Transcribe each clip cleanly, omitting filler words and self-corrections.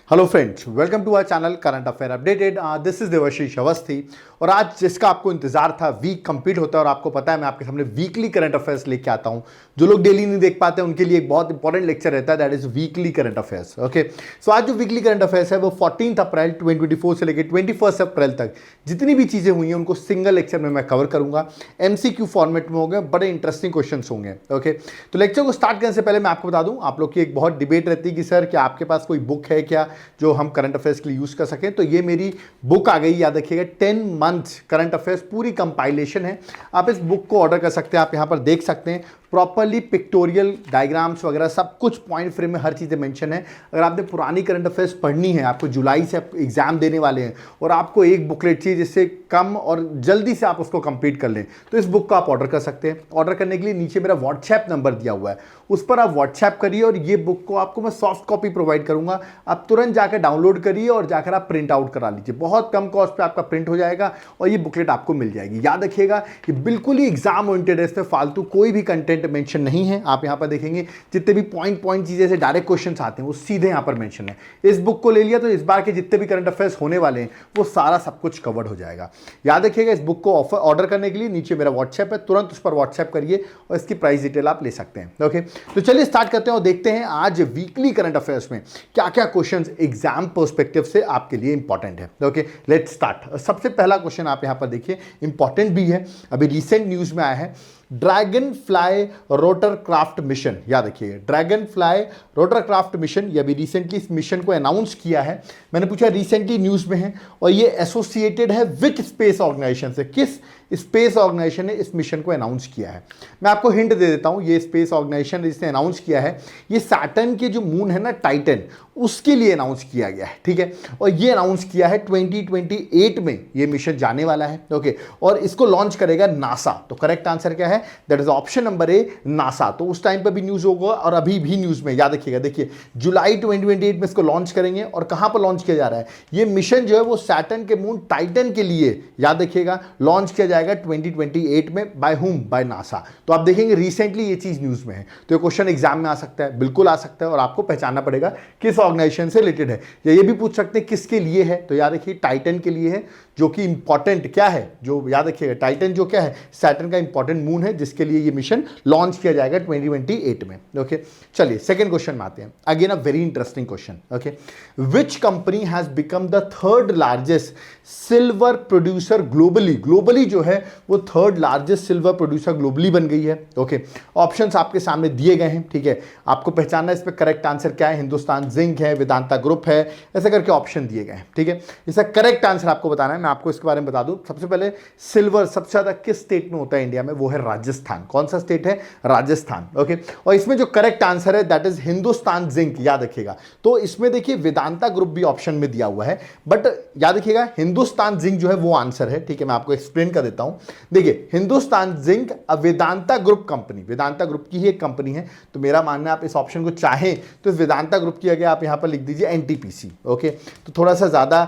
Hello friends, welcome to our channel current affair updated. This is Devashish Awasthi और आज जिसका आपको इंतजार था वीक कंप्लीट होता है और आपको पता है मैं आपके सामने वीकली करंट अफेयर्स लेके आता हूं। जो लोग डेली नहीं देख पाते उनके लिए एक बहुत इंपॉर्टेंट लेक्चर रहता है, that is weekly current affairs. Okay, so आज जो वीकली करंट अफेयर्स है वो 14 अप्रैल 2024 से लेकर 21 अप्रैल तक जितनी भी चीजें हुई हैं उनको सिंगल लेक्चर में मैं कवर करूंगा। एमसीक्यू फॉर्मेट में होंगे, बड़े इंटरेस्टिंग क्वेश्चन होंगे। ओके, तो लेक्चर को स्टार्ट करने से पहले मैं आपको बता दूं, आप लोग की एक बहुत डिबेट रहती है कि सर क्या आपके पास कोई बुक है क्या जो हम करंट अफेयर्स के लिए यूज कर सकें। तो ये मेरी बुक आ गई, याद रखिएगा, 10 मंथ्स करंट अफेयर्स पूरी कंपाइलेशन है। आप इस बुक को ऑर्डर कर सकते हैं, आप यहां पर देख सकते हैं प्रॉपरली पिक्टोरियल डायग्राम्स वगैरह सब कुछ पॉइंट फ्रेम में हर चीज़ें मेंशन है। अगर आपने पुरानी करंट अफेयर्स पढ़नी है, आपको जुलाई से आप एग्जाम देने वाले हैं और आपको एक बुकलेट चाहिए जिससे कम और जल्दी से आप उसको कंप्लीट कर लें, तो इस बुक को आप ऑर्डर कर सकते हैं। ऑर्डर करने के लिए नीचे मेरा व्हाट्सएप नंबर दिया हुआ है, उस पर आप व्हाट्सएप करिए और ये बुक को आपको मैं सॉफ्ट कॉपी प्रोवाइड करूंगा। आप तुरंत जाकर डाउनलोड करिए और जाकर आप प्रिंट आउट करा लीजिए। बहुत कम कॉस्ट पे आपका प्रिंट हो जाएगा और ये बुकलेट आपको मिल जाएगी। याद रखिएगा कि बिल्कुल ही एग्जाम ओरिएंटेड है, इसमें फालतू कोई भी कंटेंट मेंशन नहीं है। आप यहां पर देखेंगे जितने भी पॉइंट चीजें से डायरेक्ट क्वेश्चंस आते हैं वो सीधे यहां पर मेंशन है। इस बुक को ले लिया तो इस बार के जितने भी करंट अफेयर्स होने वाले हैं वो सारा सब कुछ कवर्ड हो जाएगा। याद रखिएगा, इस बुक को ऑर्डर करने के लिए नीचे मेरा व्हाट्सएप है, तुरंत उस पर व्हाट्सएप करिए और इसकी प्राइस डिटेल आप ले सकते हैं। ओके, तो चलिए स्टार्ट करते हैं और देखते हैं आज वीकली करंट अफेयर्स में क्या क्या क्वेश्चंस एग्जाम पर्सपेक्टिव से आपके लिए इंपॉर्टेंट है। Okay, let's start. सबसे पहला क्वेश्चन आप यहां पर देखिए, इंपॉर्टेंट भी है, अभी रिसेंट न्यूज में आया है। Dragon fly rotor craft mission, याद रखिए dragon fly rotor craft mission, ये अभी रिसेंटली इस मिशन को अनाउंस किया है। मैंने पूछा रिसेंटली न्यूज में है और ये एसोसिएटेड है विथ स्पेस ऑर्गेनाइजेशन से। किस स्पेस ऑर्गेनाइजेशन ने इस मिशन को अनाउंस किया है? मैं आपको हिंट दे देता हूं, ये स्पेस ऑर्गेनाइजेशन जिसने अनाउंस किया है ये सैटर्न के जो मून है ना टाइटन, उसके लिए अनाउंस किया गया है। ठीक है, और ये अनाउंस किया है 2028 में ये मिशन जाने वाला है। ओके, और इसको लॉन्च करेगा नासा। तो करेक्ट आंसर क्या है? That is option number A, NASA. तो उस टाइम पर भी न्यूज होगा और अभी भी न्यूज में, याद रखिएगा। देखिए जुलाई 2028 में इसको लॉन्च करेंगे और कहां पर लॉन्च किया जा रहा है? ये मिशन जो है वो सैटर्न के मून टाइटन के लिए, याद रखिएगा, लॉन्च किया जाएगा 2028 में। By whom? By NASA. तो आप देखेंगे रिसेंटली ये चीज न्यूज में है, तो ये क्वेश्चन एग्जाम में आ सकता है, बिल्कुल आ सकता है, और आपको पहचानना पड़ेगा किस ऑर्गेनाइजेशन से रिलेटेड है। या ये भी पूछ सकते हैं किसके लिए है, तो याद रखिए टाइटन के लिए है, जो कि इंपॉर्टेंट क्या है, जो याद रखिएगा टाइटन जो क्या है, सैटर्न का इंपॉर्टेंट मून है जिसके लिए ये मिशन लॉन्च किया जाएगा 2028 में। ओके, चलिए सेकंड क्वेश्चन में आते हैं। Again a very interesting question. Okay, which company has become the third largest silver producer globally? Globally जो है वो third largest silver producer globally बन गई है। ओके, ऑप्शंस आपके सामने दिए गए हैं। ठीक है, आपको पहचानना है इस पे करेक्ट आंसर क्या है। हिंदुस्तान जिंक है, वेदांता ग्रुप है, ऐसे करके ऑप्शन दिए गए हैं। ठीक है, इसका करेक्ट आंसर आपको बताना है। मैं आपको इसके बारे में बता दूं, सबसे पहले सिल्वर सबसे ज्यादा किस स्टेट में होता है इंडिया में? वो है राजस्थान। कौन सा स्टेट है? राजस्थान। ओके, और इसमें जो करेक्ट आंसर है दैट इज हिंदुस्तान जिंक, याद रखिएगा। तो इसमें देखिए वेदांता ग्रुप भी ऑप्शन में दिया हुआ है, बट याद रखिएगा हिंदुस्तान जिंक जो है वो आंसर है। ठीक है, मैं आपको एक्सप्लेन कर देता हूं। देखिए Hindustan zinc Vedanta group company, Vedanta group की ही एक कंपनी है। तो मेरा मानना है आप इस ऑप्शन को चाहें तो वेदांता ग्रुप की जगह आप यहां पर लिख दीजिए एनटीपीसी। ओके, तो थोड़ा सा ज्यादा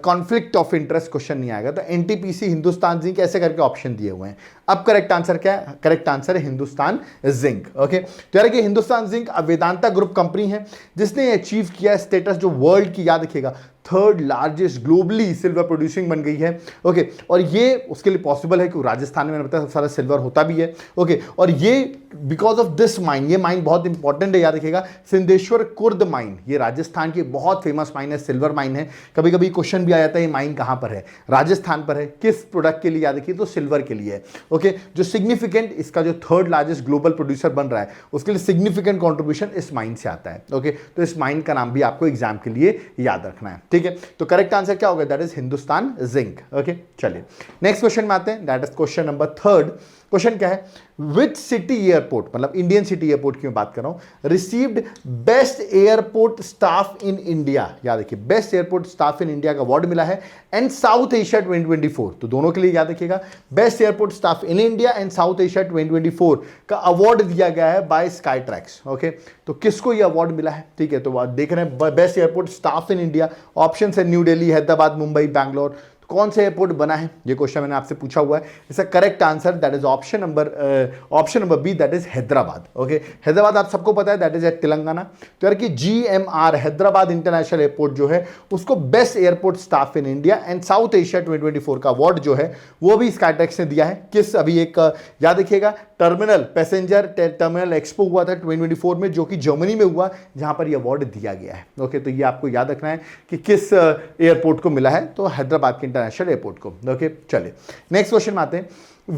कॉन्फ्लिक्ट ऑफ इंटरेस्ट क्वेश्चन नहीं आएगा। तो एनटीपीसी, हिंदुस्तान जिंक, ऐसे करके ऑप्शन दिए हुए हैं। अब करेक्ट आंसर क्या है? करेक्ट आंसर है हिंदुस्तान जिंक। ओके, तो यार कि Hindustan zinc Vedanta group company है जिसने अचीव किया स्टेटस जो वर्ल्ड की, याद रखिएगा, third largest globally silver producing बन गई है। ओके, और ये उसके लिए पॉसिबल है कि राजस्थान में मैंने बताया सबसे सारा सिल्वर होता भी है। ओके, और ये बिकॉज ऑफ दिस माइन, ये माइन बहुत इंपॉर्टेंट है, याद रखिएगा, सिंधेश्वर कुर्द माइन, ये राजस्थान की बहुत फेमस माइन है, सिल्वर माइन है। कभी कभी क्वेश्चन भी आ जाता है ये माइन कहां पर है? राजस्थान पर है। किस प्रोडक्ट के लिए? याद रखिए, तो सिल्वर के लिए है। ओके, जो सिग्निफिकेंट, इसका जो थर्ड लार्जेस्ट ग्लोबल प्रोड्यूसर बन रहा है उसके लिए सिग्निफिकेंट कॉन्ट्रीब्यूशन इस माइन से आता है। ओके, तो इस माइन का नाम भी आपको एग्जाम के लिए याद रखना है। ठीक है, तो करेक्ट आंसर क्या होगा? That is Hindustan zinc. Okay, चलिए नेक्स्ट क्वेश्चन में आते हैं, that is question number third. Question क्या है? विच सिटी एयरपोर्ट, मतलब इंडियन सिटी एयरपोर्ट की मैं बात कर रहा हूं, received best airport staff in India? याद रखिए best airport staff in India का अवार्ड मिला है एंड साउथ एशिया 2024। तो दोनों के लिए याद रखिएगा, best airport staff in India and south Asia 2024 का अवार्ड दिया गया है बाय स्काई ट्रैक्स। ओके, तो किसको ये अवार्ड मिला है? ठीक है, तो देख रहे हैं best airport staff in India, option है न्यू दिल्ली, हैदराबाद, मुंबई, बैंगलोर। कौन से एयरपोर्ट बना है, ये क्वेश्चन मैंने आपसे पूछा हुआ है। इसका correct answer that is option number B, that is Hyderabad. Okay, Hyderabad आप सबको पता है दैट इज एट तेलंगाना। तो यार कि GMR हैदराबाद इंटरनेशनल एयरपोर्ट जो है उसको best airport staff in India and south Asia 2024 का अवार्ड जो है वो भी स्काईट्रैक्स ने दिया है। किस अभी एक याद रखिएगा टर्मिनल पैसेंजर टर्मिनल एक्सपो हुआ था 2024 में, जो कि जर्मनी में हुआ, जहां पर ये अवार्ड दिया गया है। ओके, तो ये आपको याद रखना है कि किस एयरपोर्ट को मिला है, तो हैदराबाद के इंटरनेशनल एयरपोर्ट को। ओके, चलिए नेक्स्ट क्वेश्चन में आते हैं।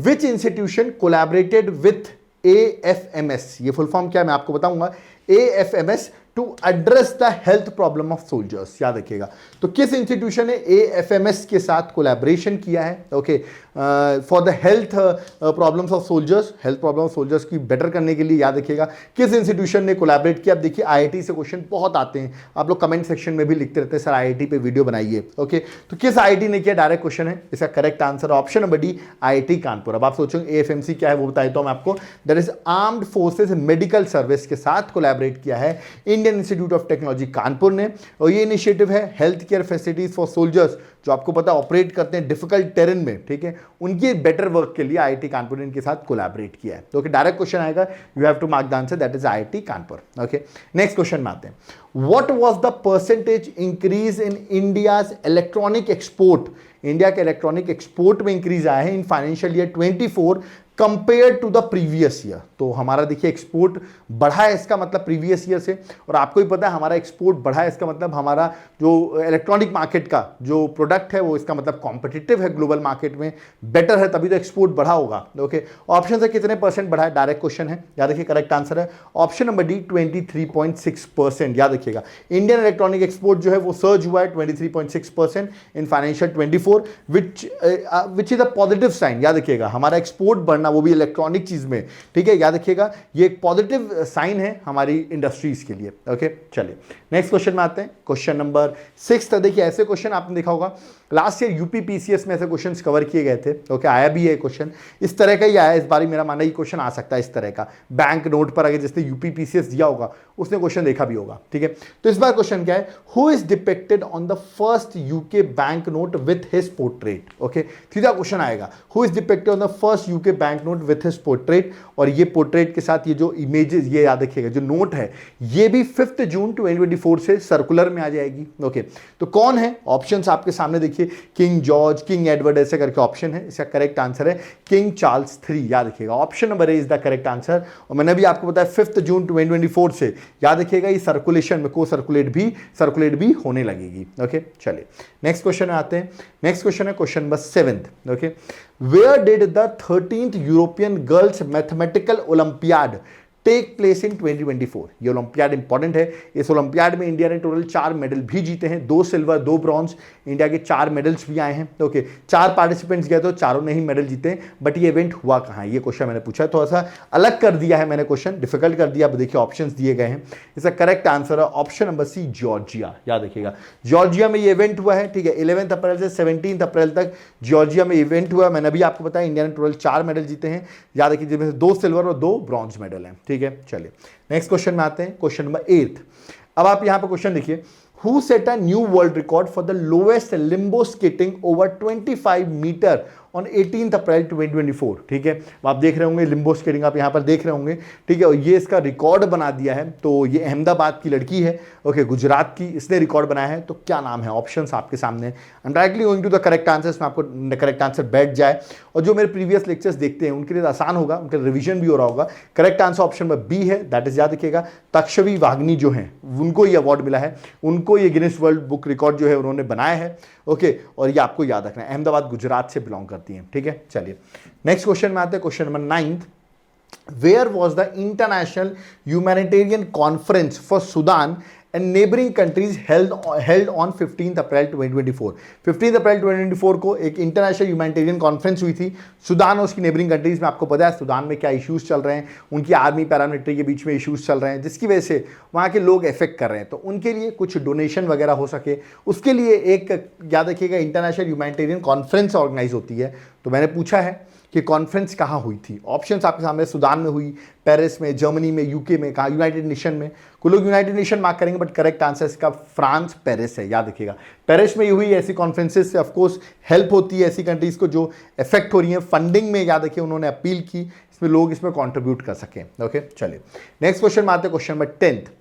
Which institution collaborated with AFMS, ये फुल फॉर्म क्या है मैं आपको बताऊंगा। AFMS to address the health problem of soldiers, याद रखिएगा। तो किस इंस्टीट्यूशन ने AFMS के साथ कोलैबोरेशन किया है, okay, for the health problems of soldiers, health problem of soldiers की बेटर करने के लिए, याद रखिएगा किस इंस्टीट्यूशन ने कोलैबोरेट किया। अब देखिए IIT से क्वेश्चन बहुत आते हैं, आप लोग कमेंट सेक्शन में भी लिखते रहते हैं सर IIT पे वीडियो बनाइए। ओके, तो किस IIT ने किया, डायरेक्ट क्वेश्चन है। इसका correct answer option number D, IIT Kanpur. अब आप सोचेंगे AFMC क्या है, वो बताया तो मैं आपको, that is armed forces medical service के साथ कोलैबोरेट किया है Indian institute of technology Kanpur ने। और ये इनिशिएटिव है health care facilities for soldiers, जो आपको पता है ऑपरेट करते हैं डिफिकल्ट टेरेन में, ठीक है, उनके बेटर वर्क के लिए IIT कानपुर ने इनके साथ कोलैबोरेट किया है। तो डायरेक्ट क्वेश्चन आएगा, you have to mark the answer, that is IIT Kanpur. Okay, next question में आते हैं। What was the percentage increase in India's electronic export, India के इलेक्ट्रॉनिक एक्सपोर्ट में इंक्रीज आया है in financial year 24 compare to the previous year. तो हमारा देखिए एक्सपोर्ट बढ़ा है, इसका मतलब प्रीवियस ईयर से, और आपको भी पता है हमारा एक्सपोर्ट बढ़ा है, इसका मतलब हमारा जो इलेक्ट्रॉनिक मार्केट का जो प्रोडक्ट है वो इसका मतलब कॉम्पिटिटिव है ग्लोबल मार्केट में, बेटर है, तभी तो एक्सपोर्ट बढ़ा होगा। ओके, ऑप्शन से कितने परसेंट बढ़ा है, डायरेक्ट क्वेश्चन है, याद रखिए करेक्ट आंसर है ऑप्शन नंबर डी 23.6%। याद रखिएगा इंडियन इलेक्ट्रॉनिक एक्सपोर्ट जो है वो सर्ज हुआ है 23.6% in financial 24, which is a positive sign. याद रखिएगा हमारा एक्सपोर्ट बढ़ना, वो भी इलेक्ट्रॉनिक चीज में, ठीक है, याद रखिएगा ये एक पॉजिटिव साइन है हमारी इंडस्ट्रीज के लिए। ओके, चलिए नेक्स्ट क्वेश्चन में आते हैं, क्वेश्चन नंबर 6। देखिए ऐसे क्वेश्चन आपने देखा होगा लास्ट ईयर यूपी PCS में ऐसे क्वेश्चंस कवर किए गए थे। ओके, आया भी है क्वेश्चन, इस तरह का ही आया इस बार, मेरा मानना ये क्वेश्चन आ सकता है इस तरह का, बैंक नोट पर अगर जिसने यूपी PCS दिया होगा उसने क्वेश्चन देखा भी होगा, ठीक है। तो इस बार क्वेश्चन क्या है, who is depicted on the first UK bank note with his portrait. Okay, सीधा क्वेश्चन आएगा, who is depicted on the first UK bank note with his portrait, और ये पोर्ट्रेट के साथ ये जो इमेजेस, ये याद रखिएगा जो नोट है ये भी 5 जून 2024 से सर्कुलर में आ जाएगी। ओके, तो कौन है, ऑप्शंस आपके सामने देखिए, किंग जॉर्ज, किंग एडवर्ड, ऐसे करके ऑप्शन है। इसका करेक्ट आंसर है किंग चार्ल्स 3। याद रखिएगा option number A is the correct answer. और मैंने भी आपको बताया 5 जून 2024 से, याद रखिएगा ये सर्कुलेशन में को सर्कुलेट भी होने लगेगी। ओके, चलिए नेक्स्ट क्वेश्चन में आते हैं। नेक्स्ट क्वेश्चन है question number 7। Okay, where did the 13th European girls mathematical olympiad take place in 2024। ये ओलंपियाड इंपॉर्टेंट है। इस ओलंपियाड में इंडिया ने टोटल 4 मेडल भी जीते हैं, 2 सिल्वर 2 ब्रॉन्ज, इंडिया के 4 मेडल्स भी आए हैं। ओके, 4 पार्टिसिपेंट्स गए तो चारों ने ही मेडल जीते, बट ये इवेंट हुआ कहाँ, ये क्वेश्चन मैंने पूछा, थोड़ा सा अलग कर दिया है मैंने, क्वेश्चन डिफिकल्ट कर दिया। अब देखिए ऑप्शंस दिए गए हैं, इसका करेक्ट आंसर है ऑप्शन नंबर सी, जॉर्जिया। याद रखिएगा जॉर्जिया में ये इवेंट हुआ है, ठीक है, 11 अप्रैल से 17 अप्रैल तक जॉर्जिया में इवेंट हुआ। मैंने अभी आपको बताया इंडिया ने टोटल 4 मेडल जीते हैं, याद रखिए जिसमें से 2 सिल्वर और 2 ब्रॉन्ज मेडल हैं, ठीक है। चलिए नेक्स्ट क्वेश्चन में आते हैं, क्वेश्चन नंबर 8। अब आप यहां पर क्वेश्चन देखिए, who set a new world record for the lowest limbo skating over 25 metre on 18 April 2024। ठीक है, आप देख रहे होंगे लिम्बो स्केटिंग, आप यहां पर देख रहे होंगे, ठीक है, और ये इसका रिकॉर्ड बना दिया है। तो ये अहमदाबाद की लड़की है, ओके, गुजरात की, इसने रिकॉर्ड बनाया है। तो क्या नाम है, ऑप्शंस आपके सामने। I am directly going to the correct answers में, आपको करेक्ट आंसर बैठ जाए, और जो मेरे प्रीवियस लेक्चर्स देखते हैं उनके लिए आसान होगा, उनका रिवीजन भी हो रहा होगा। करेक्ट आंसर ऑप्शन में बी है, दैट इज, याद रखिएगा, तक्षवी वाग्नी जो हैं उनको ये अवार्ड मिला है, उनको ये गिनीज वर्ल्ड बुक रिकॉर्ड जो है उन्होंने बनाया है। ओके, और ये आपको याद रखना है, अहमदाबाद गुजरात से बिलोंग करती हैं। ठीक है, चलिए नेक्स्ट क्वेश्चन में आते हैं, question number 9। Where was the International Humanitarian Conference for Sudan and neighboring countries held on 15th अप्रैल 2024? 15 अप्रैल 2024 को एक इंटरनेशनल ह्यूमैनिटेरियन कॉन्फ्रेंस हुई थी सुदान और उसकी नेबरिंग कंट्रीज में। आपको पता है सुदान में क्या इश्यूज चल रहे हैं, उनकी आर्मी पैरामिलिट्री के बीच में इश्यूज चल रहे हैं, जिसकी वजह से वहाँ के लोग इफेक्ट कर रहे हैं। तो उनके लिए कुछ डोनेशन वगैरह हो सके, उसके लिए एक, याद रखिएगा, इंटरनेशनल ह्यूमैनिटेरियन कॉन्फ्रेंस ऑर्गेनाइज होती है। तो मैंने पूछा है कि कॉन्फ्रेंस कहाँ हुई थी? ऑप्शंस आपके सामने, सूडान में हुई, पेरिस में, जर्मनी में, यूके में, कहाँ? यूनाइटेड नेशन में। कुछ लोग यूनाइटेड नेशन मार्क करेंगे, बट करेक्ट आंसर इसका फ्रांस, पेरिस है, याद रखिएगा। पेरिस में ये हुई। ऐसी कॉन्फ्रेंसेस से ऑफकोर्स हेल्प होती है ऐसी कंट्रीज को जो इफेक्ट हो रही है फंडिंग में, याद रखिए उन्होंने अपील की इसमें लोग इसमें कंट्रीब्यूट कर सकें। ओके, चलिए नेक्स्ट क्वेश्चन में आते हैं, क्वेश्चन नंबर 10th।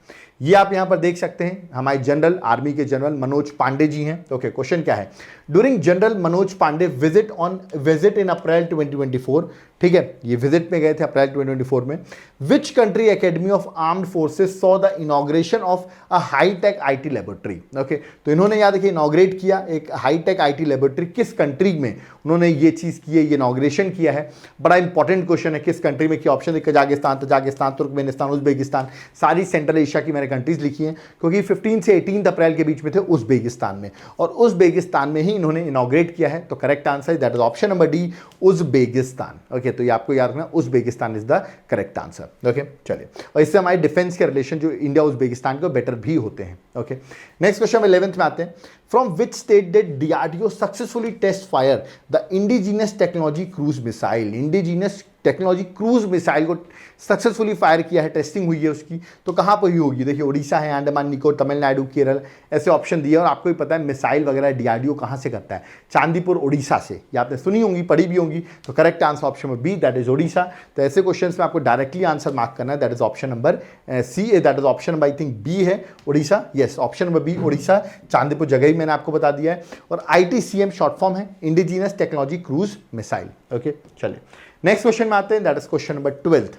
ये आप यहां पर देख सकते हैं, हमारे जनरल, आर्मी के जनरल मनोज पांडे जी हैं। ओके, क्वेश्चन क्या है? During general Manoj Pande visit in April 2024, ठीक है, ये विजिट में गए थे अप्रैल 2024 में। Which country academy of armed forces saw the inauguration of a hitech IT laboratory? Okay, तो इन्होंने याद रखिए इनॉग्रेट किया एक हाईटेक आईटी लेबोरेटरी। किस कंट्री में उन्होंने ये चीज की है, ये इनॉग्रेशन किया है? बड़ा इंपॉर्टेंट क्वेश्चन है, किस कंट्री में? क्या ऑप्शन देखिए, कजाकिस्तान, तजाकिस्तान, तुर्कमेनिस्तान, उज्बेकिस्तान, सारी सेंट्रल एशिया की मैंने कंट्रीज लिखी हैं, क्योंकि 15 से 18 अप्रैल के बीच में थे उज्बेकिस्तान में, और उज्बेकिस्तान में ही इन्होंने इनॉग्रेट किया है। तो correct answer that is option number D, Uzbekistan. Okay, तो ये आपको याद रखना, Uzbekistan is the correct answer. Okay, चलिए, और इससे हमारे डिफेंस के रिलेशन जो इंडिया उज्बेकिस्तान के बेटर भी होते हैं। ओके, नेक्स्ट क्वेश्चन 11th में आते हैं। From which state did DRDO successfully test fire the indigenous technology cruise missile? Indigenous technology cruise missile को सक्सेसफुली फायर किया है, टेस्टिंग हुई है उसकी, तो कहाँ पर ही होगी? देखिए, उड़ीसा है, अंडमान निकोबार, तमिलनाडु, केरल, ऐसे ऑप्शन दिए। और आपको भी पता है मिसाइल वगैरह डीआरडीओ कहाँ से करता है? चांदीपुर, उड़ीसा से। ये आपने सुनी होंगी, पढ़ी भी होंगी। तो correct answer option number B, that is Orissa. तो ऐसे क्वेश्चन में आपको डायरेक्टली आंसर मार्क करना है, that is option number C, that is option number I think B है, Odisha. Yes, option number B Odisha, Chandipur जगह ही मैंने आपको बता दिया है। और ITCM शॉर्ट फॉर्म है, indigenous technology cruise missile. Okay, चलिए नेक्स्ट क्वेश्चन में आते हैं, that is question number 12th।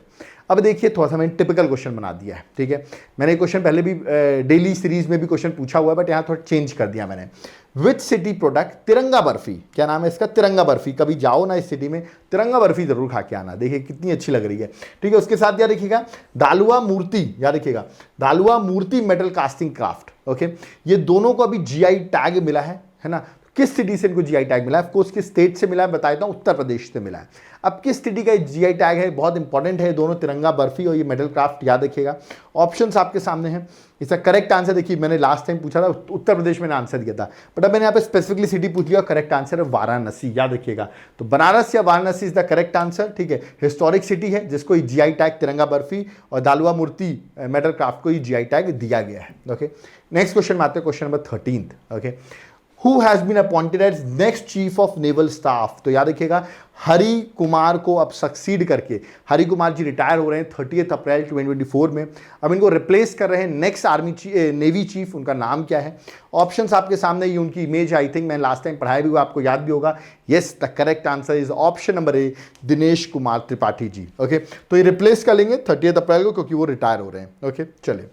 अब देखिए, थोड़ा सा मैंने टिपिकल क्वेश्चन बना दिया है, ठीक है। मैंने क्वेश्चन पहले भी डेली सीरीज में भी क्वेश्चन पूछा हुआ है, बट यहाँ थोड़ा चेंज कर दिया मैंने। विच सिटी प्रोडक्ट तिरंगा बर्फी? क्या नाम है इसका? तिरंगा बर्फी। कभी जाओ ना इस सिटी में, तिरंगा बर्फी जरूर खा के आना, देखिए कितनी अच्छी लग रही है, ठीक है। उसके साथ याद रखिएगा दालुआ मूर्ति, याद रखिएगा दालुआ मूर्ति मेटल कास्टिंग क्राफ्ट। ओके, ये दोनों को अभी GI टैग मिला है ना। किस सिटी से इनको GI टैग मिला है? ऑफकोर्स किस स्टेट से मिला है बता देता हूं, उत्तर प्रदेश से मिला है। अब किस सिटी का GI टैग है, बहुत इंपॉर्टेंट है दोनों, तिरंगा बर्फी और ये मेटल क्राफ्ट, याद रखिएगा। ऑप्शंस आपके सामने हैं। इसका करेक्ट आंसर देखिए, मैंने लास्ट टाइम पूछा था उत्तर प्रदेश में आंसर दिया था, बट अब मैंने यहाँ पे स्पेसिफिकली सिटी पूछ लिया। करेक्ट आंसर है वाराणसी, याद रखिएगा। तो बनारस या Varanasi is the correct answer, ठीक है। हिस्टोरिक सिटी है जिसको GI टैग तिरंगा बर्फी और दालुआ मूर्ति मेटल क्राफ्ट को GI टैग दिया गया है। ओके, नेक्स्ट क्वेश्चन में आते हैं, question number 13th। Okay, Who has been appointed as next chief of naval staff? तो याद रखिएगा हरि कुमार को अब सक्सीड करके, हरि कुमार जी रिटायर हो रहे हैं 30 अप्रैल 2024 में। अब इनको रिप्लेस कर रहे हैं नेक्स्ट नेवी चीफ। उनका नाम क्या है? ऑप्शंस आपके सामने, ये उनकी इमेज आई थिंक मैंने लास्ट टाइम पढ़ाया भी हुआ, आपको याद भी होगा। Yes, the correct answer is option number A, Dinesh Kumar Tripathi ji. Okay, तो ये रिप्लेस कर लेंगे 30 अप्रैल को, क्योंकि वो रिटायर हो रहे हैं। ओके, चलिए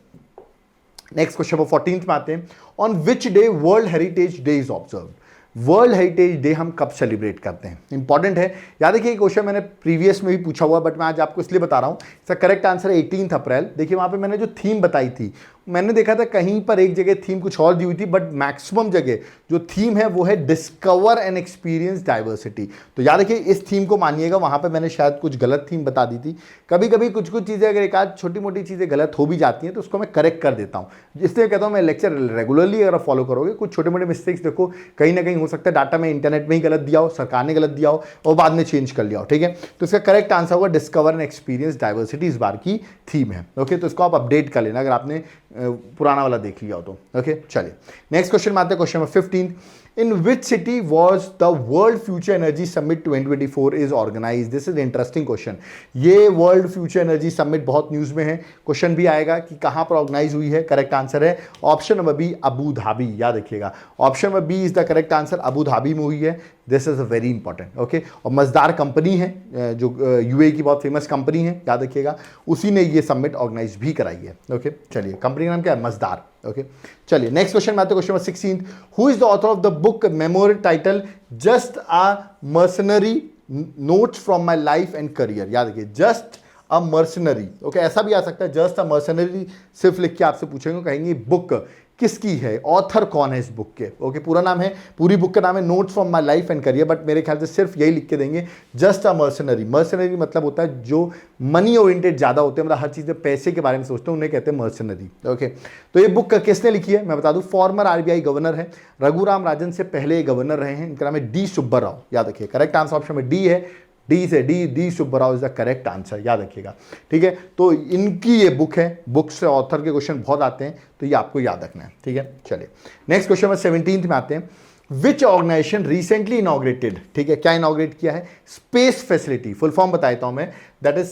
नेक्स्ट क्वेश्चन 14th में आते हैं। On which day world heritage day is observe? World heritage day हम कब सेलिब्रेट करते हैं? इंपॉर्टेंट है, याद रखिए क्वेश्चन मैंने प्रीवियस में भी पूछा हुआ, बट मैं आज आपको इसलिए बता रहा हूं। इसका करेक्ट आंसर है 18 अप्रैल। देखिए वहां पे मैंने जो थीम बताई थी, मैंने देखा था कहीं पर एक जगह थीम कुछ और दी हुई थी, बट मैक्सिमम जगह जो थीम है वो है डिस्कवर एंड एक्सपीरियंस डाइवर्सिटी। तो याद रखिए इस थीम को मानिएगा, वहां पे मैंने शायद कुछ गलत थीम बता दी थी। कभी कभी कुछ चीज़ें अगर एक आध छोटी मोटी चीज़ें गलत हो भी जाती हैं तो उसको मैं करेक्ट कर देता हूँ। इसलिए कहता हूँ मैं लेक्चर रेगुलरली अगर फॉलो करोगे, कुछ छोटे मोटे मिस्टेक्स देखो कहीं ना कहीं हो सकता है डाटा में इंटरनेट में ही गलत दिया हो, सरकार ने गलत दिया हो और बाद में चेंज कर लिया हो, ठीक है। तो इसका करेक्ट आंसर होगा डिस्कवर एंड एक्सपीरियंस डाइवर्सिटी, इस बार की थीम है। ओके, तो इसको आप अपडेट कर लेना अगर आपने पुराना वाला देख लिया हो तो। ओके, चलिए नेक्स्ट क्वेश्चन में आते हैं, question number 15। In which city was the World Future Energy Summit 2024 is organized? This is interesting question. ये World Future Energy Summit बहुत न्यूज में है, क्वेश्चन भी आएगा कि कहाँ पर ऑर्गेनाइज हुई है। करेक्ट आंसर है option number B, Abu Dhabi, याद रखिएगा। Option number B is the correct answer, Abu Dhabi में हुई है। This is a very important. Okay, और मजदार कंपनी है जो UAE की बहुत फेमस कंपनी है, याद रखिएगा, उसी ने ये समिट ऑर्गेनाइज भी कराई है। ओके, चलिए कंपनी का नाम क्या है? मजदार। ओके, चलिए नेक्स्ट क्वेश्चन में आते हैं, question number 16। Who is the author of the book memory title just a mercenary notes from my life and career? याद रखिए, जस्ट अ मर्सनरी। ओके, ऐसा भी आ सकता है जस्ट अ मर्सनरी सिर्फ लिख के आपसे पूछेंगे, कहेंगे बुक किसकी है, ऑथर कौन है इस बुक के। ओके, पूरा नाम है, पूरी बुक का नाम है notes from my life and career, but मेरे ख्याल से सिर्फ यही लिख के देंगे जस्ट अ मर्सनरी। मर्सनरी मतलब होता है जो मनी ओरिएंटेड ज्यादा होते हैं, मतलब हर चीज में पैसे के बारे में सोचते हैं, उन्हें कहते हैं मर्सनरी। ओके, तो ये बुक किसने लिखी है मैं बता दूं, फॉर्मर RBI गवर्नर है, रघुराम राजन से पहले गवर्नर रहे हैं, इनका नाम है D सुब्बा राव, याद रखिए। करेक्ट आंसर ऑप्शन में डी है, डी से D Subbarao is the correct answer, याद रखिएगा, ठीक है। तो इनकी ये बुक है, बुक से ऑथर के क्वेश्चन बहुत आते हैं, तो ये आपको याद रखना है, ठीक है। चलिए नेक्स्ट क्वेश्चन में 17th में आते हैं। विच ऑर्गेनाइजेशन रिसेंटली इनॉग्रेटेड, ठीक है, क्या इनॉग्रेट किया है? स्पेस फैसिलिटी, फुल फॉर्म बता देता हूं मैं, that is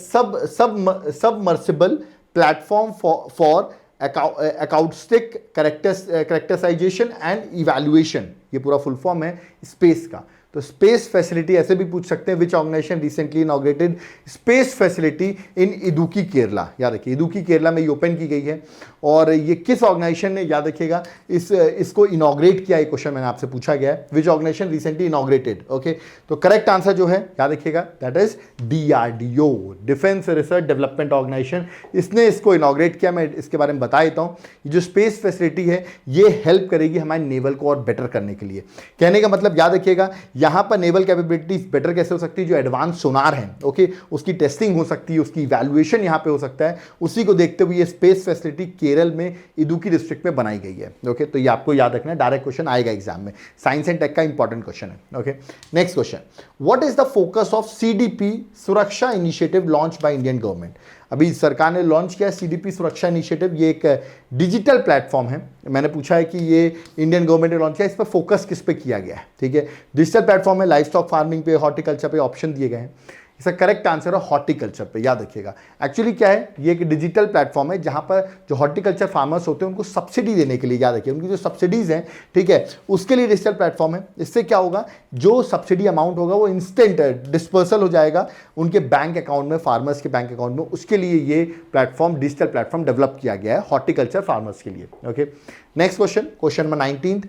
submersible platform for acoustic characterisation and evaluation, ये पूरा फुल फॉर्म है स्पेस का। तो स्पेस फैसिलिटी ऐसे भी पूछ सकते हैं, which organisation recently inaugurated space facility in Idukki Kerala, याद रखिए इदुकी केरला में ये ओपन की गई है। और ये किस ऑर्गेनाइजेशन ने, याद रखिएगा, इसको इनॉग्रेट किया, एक क्वेश्चन मैंने आपसे पूछा गया है, which organisation recently inaugurated, okay. तो करेक्ट आंसर जो है, याद रखिएगा, that is DRDO, defence research development organisation, इसने इसको इनॉग्रेट किया। मैं इसके बारे में बता देता हूँ। ये जो स्पेस फैसिलिटी है ये हेल्प करेगी हमारे नेवल को और बेटर करने के लिए। कहने का मतलब, याद रखिएगा, यहां पर नेवल कैपेबिलिटीज बेटर कैसे हो सकती है? जो एडवांस सोनार है, ओके, उसकी टेस्टिंग हो सकती है, उसकी इवैल्यूएशन यहां पे हो सकता है। उसी को देखते हुए ये स्पेस फैसिलिटी केरल में इदुकी डिस्ट्रिक्ट में बनाई गई है, ओके। तो ये आपको याद रखना है, डायरेक्ट क्वेश्चन आएगा एग्जाम में, साइंस एंड टेक का इंपॉर्टेंट क्वेश्चन है, okay. Next question, what is the focus of CDP सुरक्षा initiative launch by Indian government? अभी सरकार ने लॉन्च किया CDP सुरक्षा इनिशिएटिव, ये एक डिजिटल प्लेटफॉर्म है। मैंने पूछा है कि ये इंडियन गवर्नमेंट ने लॉन्च किया, इस पर फोकस किस पे किया गया है, ठीक है। डिजिटल प्लेटफॉर्म है, लाइफ स्टॉक फार्मिंग पे, हॉर्टिकल्चर पे ऑप्शन दिए गए हैं। इसका करेक्ट आंसर है हॉर्टिकल्चर पे, याद रखिएगा। एक्चुअली क्या है, ये एक डिजिटल प्लेटफॉर्म है जहां पर जो हॉर्टिकल्चर फार्मर्स होते हैं उनको सब्सिडी देने के लिए, याद रखिए, उनकी जो सब्सिडीज हैं, ठीक है, उसके लिए डिजिटल प्लेटफॉर्म है। इससे क्या होगा, जो सब्सिडी अमाउंट होगा वो इंस्टेंट डिस्पर्सल हो जाएगा उनके बैंक अकाउंट में, फार्मर्स के बैंक अकाउंट में। उसके लिए ये प्लेटफॉर्म, डिजिटल प्लेटफॉर्म डेवलप किया गया है हॉर्टिकल्चर फार्मर्स के लिए, okay. Next question, question number 19,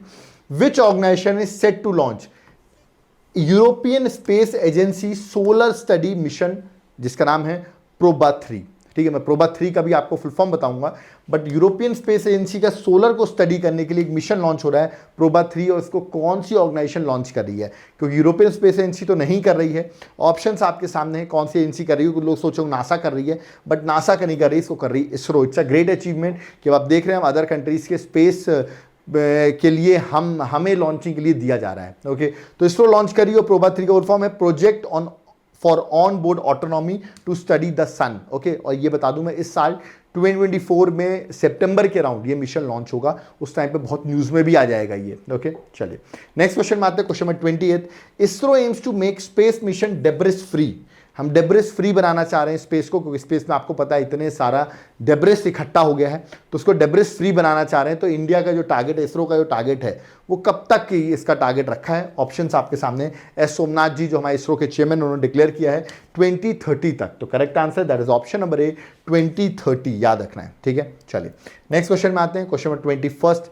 which organisation is set to launch European Space Agency solar study mission, जिसका नाम है प्रोबा 3, ठीक है। मैं प्रोबा 3 का भी आपको फुल फॉर्म बताऊंगा, बट यूरोपियन स्पेस एजेंसी का सोलर को स्टडी करने के लिए एक मिशन लॉन्च हो रहा है प्रोबा 3, और इसको कौन सी ऑर्गेनाइजेशन लॉन्च कर रही है? क्योंकि यूरोपियन स्पेस एजेंसी तो नहीं कर रही है। ऑप्शंस आपके सामने है, कौन सी एजेंसी कर रही है। लोग सोचोगे नासा कर रही है, बट नासा का नहीं कर रही, इसको कर रही ISRO. It's a great achievement कि आप देख रहे हैं अदर कंट्रीज के स्पेस के लिए हमें लॉन्चिंग के लिए दिया जा रहा है, ओके। तो इसरो लॉन्च करी, और प्रोबा 3 का फुल फॉर्म है project for on board autonomy to study the sun, okay. और ये बता दूं मैं, इस साल 2024 में सितंबर के अराउंड ये मिशन लॉन्च होगा, उस टाइम पे बहुत न्यूज में भी आ जाएगा ये, ओके। चलिए नेक्स्ट क्वेश्चन में आते हैं, question number 28, ISRO aims to make space mission debris free. हम डेब्रिस फ्री बनाना चाह रहे हैं स्पेस को, क्योंकि स्पेस में आपको पता है इतने सारा डेब्रिस इकट्ठा हो गया है, तो उसको डेब्रिस फ्री बनाना चाह रहे हैं। तो इंडिया का जो टारगेट है, इसरो का जो टारगेट है, वो कब तक की इसका टारगेट रखा है? ऑप्शंस आपके सामने, एस सोमनाथ जी जो हमारे इसरो के चेयरमैन, उन्होंने डिक्लेयर किया है 2030 तक। तो correct answer that is option number ए, 2030, याद रखना है, ठीक है। चलिए नेक्स्ट क्वेश्चन में आते हैं, question number 21,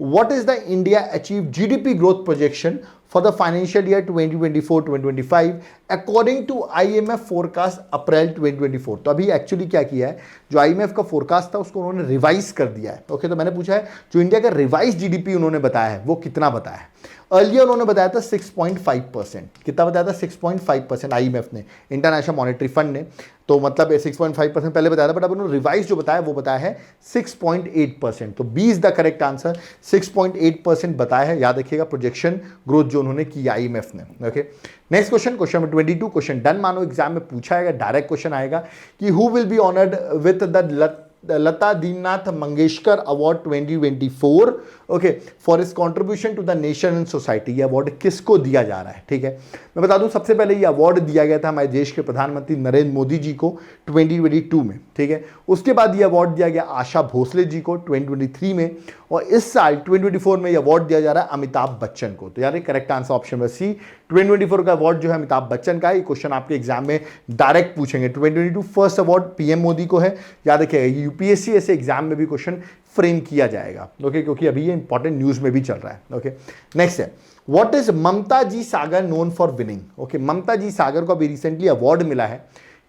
what is the India achieved GDP growth projection for the financial year 2024-2025 according to IMF forecast अप्रैल 2024? तो अभी एक्चुअली क्या किया है, जो IMF का फोरकास्ट था उसको उन्होंने रिवाइज कर दिया है, ओके। तो मैंने पूछा है जो इंडिया का रिवाइज GDP उन्होंने बताया है वो कितना बताया है? अर्लियर उन्होंने बताया था 6.5%, कितना बताया था? 6.5% IMF ने, इंटरनेशनल मॉनेटरी फंड ने। तो मतलब 6.5% पहले बताया था, बट अब उन्होंने रिवाइज जो बताया वो बताया है 6.8%। तो 20 द करेक्ट आंसर, 6.8% बताया है, याद रखिएगा प्रोजेक्शन ग्रोथ जो उन्होंने की IMF ने, okay. Next question, question number 22, question डन मानो एग्जाम में पूछा आएगा, डायरेक्ट क्वेश्चन आएगा कि who will be honoured with the Lata Dinanath Mangeshkar award 2024, okay, for is contribution to the nation and society. ये अवार्ड किसको दिया जा रहा है, ठीक है। मैं बता दूं, सबसे पहले ये अवार्ड दिया गया था हमारे देश के प्रधानमंत्री नरेंद्र मोदी जी को 2022 में, ठीक है। उसके बाद ये अवार्ड दिया गया आशा भोसले जी को 2023 में, और इस साल 2024 में ये अवार्ड दिया जा रहा है अमिताभ बच्चन को। तो यार correct answer option number C, 2024 का अवार्ड जो है अमिताभ बच्चन का है। ये क्वेश्चन आपके एग्जाम में डायरेक्ट पूछेंगे। 2022 फर्स्ट अवार्ड PM मोदी को है, याद रखिएगा। UPSC ऐसे एग्जाम में भी क्वेश्चन फ्रेम किया जाएगा, ओके, क्योंकि अभी ये इंपॉर्टेंट न्यूज में भी चल रहा है, ओके। नेक्स्ट है, what is Mamata G Sagar known for winning, okay. Mamata G Sagar को अभी रिसेंटली अवार्ड मिला है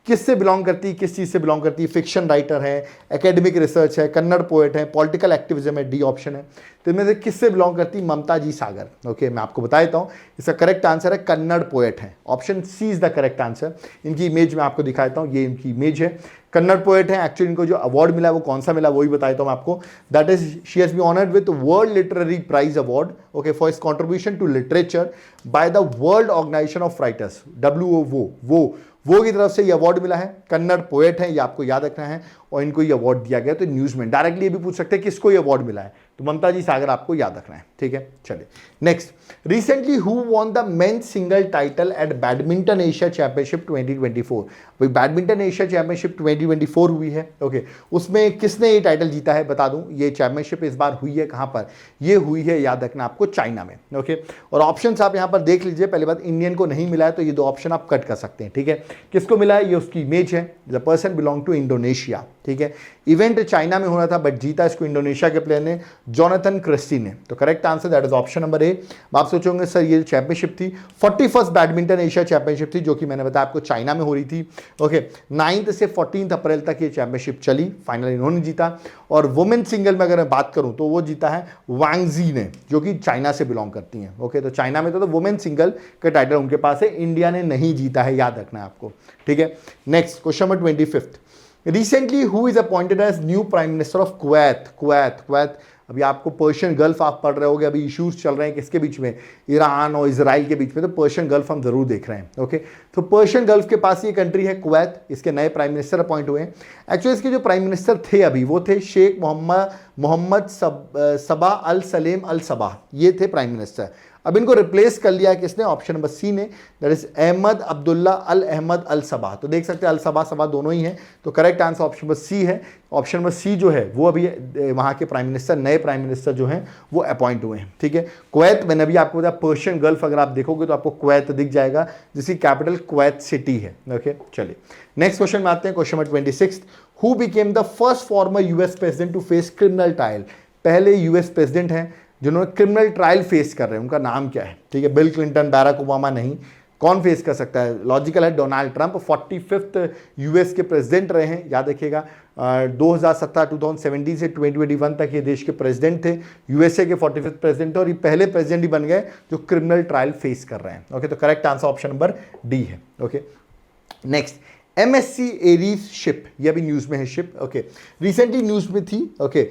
किससे बिलोंग करती है, किस चीज़ से बिलोंग करती है? फिक्शन राइटर है, एकेडमिक रिसर्च है, कन्नड़ पोएट है, पॉलिटिकल एक्टिविज्म है, डी ऑप्शन है। तो इनमें से किससे बिलोंग करती है? ममता जी सागर। ओके, मैं आपको बता देता हूँ, इसका करेक्ट आंसर है कन्नड़ पोएट है। Option C is the correct answer. इनकी इमेज मैं आपको दिखा देता हूँ, ये इनकी इमेज है, कन्नड़ पोएट है। एक्चुअली इनको जो अवार्ड मिला है वो कौन सा मिला वही बता देता हूँ मैं आपको। That is she has been honoured with world literary prize award, okay, for his contribution to literature by the world organisation of writers, WO, वो की तरफ से ये अवार्ड मिला है। कन्नड़ पोएट है, ये आपको याद रखना है, और इनको ये अवार्ड दिया गया। तो न्यूज़ में डायरेक्टली ये भी पूछ सकते हैं किसको ये अवार्ड मिला है, तो ममता जी सागर आपको याद रखना है, ठीक है। चलिए next, recently who won the men's single title at badminton Asia championship 2024? भाई बैडमिंटन एशिया चैंपियनशिप 2024 हुई है, ओके, उसमें किसने ये टाइटल जीता है? बता दूं, ये चैंपियनशिप इस बार हुई है कहां पर? ये हुई है, याद रखना आपको, चाइना में, ओके। और ऑप्शंस आप यहां पर देख लीजिए। पहली बात, इंडियन को नहीं मिला है, तो ये 2 ऑप्शन आप कट कर सकते हैं, ठीक है। किसको मिला है? ये उसकी इमेज है, the person belong to Indonesia, ठीक है। इवेंट चाइना में होना था बट जीता इसको इंडोनेशिया के प्लेयर ने, जोनाथन क्रिस्टी ने। तो correct answer that is option number ए। आप सोचोगे सर ये चैंपियनशिप थी, 41st बैडमिंटन एशिया चैंपियनशिप थी, जो कि मैंने बताया आपको चाइना में हो रही थी, ओके। 9 से 14 अप्रैल तक ये चैंपियनशिप चली, फाइनली इन्होंने जीता। और वुमेन सिंगल में अगर मैं बात करूं तो वो जीता है वांगजी ने, जो कि चाइना से बिलोंग करती हैं, ओके। तो चाइना में तो वुमेन सिंगल का टाइटल उनके पास है, इंडिया ने नहीं जीता है, याद रखना है आपको, ठीक है। Next question number 25, recently who is appointed as new prime minister of Kuwait. अभी आपको पर्शियन गल्फ आप पढ़ रहे होगे, अभी इश्यूज चल रहे हैं किसके बीच में? ईरान और इजराइल के बीच में, तो पर्शियन गल्फ हम जरूर देख रहे हैं, ओके। तो पर्शियन गल्फ के पास ये कंट्री है कुवैत, इसके नए प्राइम मिनिस्टर अपॉइंट हुए हैं। एक्चुअली इसके जो प्राइम मिनिस्टर थे अभी, वो थे शेख मोहम्मद सबा अल सलेम अल सबाह, ये थे प्राइम मिनिस्टर। अब इनको रिप्लेस कर लिया है किसने? ऑप्शन नंबर सी ने, that is Ahmad Abdullah Al Ahmad Al Sabah. तो देख सकते हैं अल सबाह दोनों ही हैं, तो correct answer option number C है। ऑप्शन नंबर सी जो है वो अभी वहाँ के प्राइम मिनिस्टर, नए प्राइम मिनिस्टर जो हैं वो अपॉइंट हुए हैं, ठीक है। कुवैत, मैंने अभी आपको बताया पर्शियन गल्फ, अगर आप देखोगे तो आपको कुवैत दिख जाएगा, जिसकी कैपिटल कुवैत सिटी है, ओके। चलिए नेक्स्ट क्वेश्चन में आते हैं, question number 26, who became the first former US president to face criminal trial? पहले यूएस प्रेसिडेंट हैं जिन्होंने क्रिमिनल ट्रायल फेस कर रहे हैं, उनका नाम क्या है? ठीक है, बिल क्लिंटन, बैराक ओबामा नहीं, कौन फेस कर सकता है? लॉजिकल है डोनाल्ड ट्रंप, 45th यूएस के प्रेसिडेंट रहे हैं, याद रखिएगा। 2017 से 2021 तक ये देश के प्रेसिडेंट थे, यूएसए के 45th प्रेसिडेंट, और ये पहले प्रेसिडेंट ही बन गए जो क्रिमिनल ट्रायल फेस कर रहे हैं, ओके। तो correct answer option number D है, okay. Next, MSC Aries ship, ये अभी न्यूज़ में है शिप, ओके, रिसेंटली न्यूज़ में थी, ओके।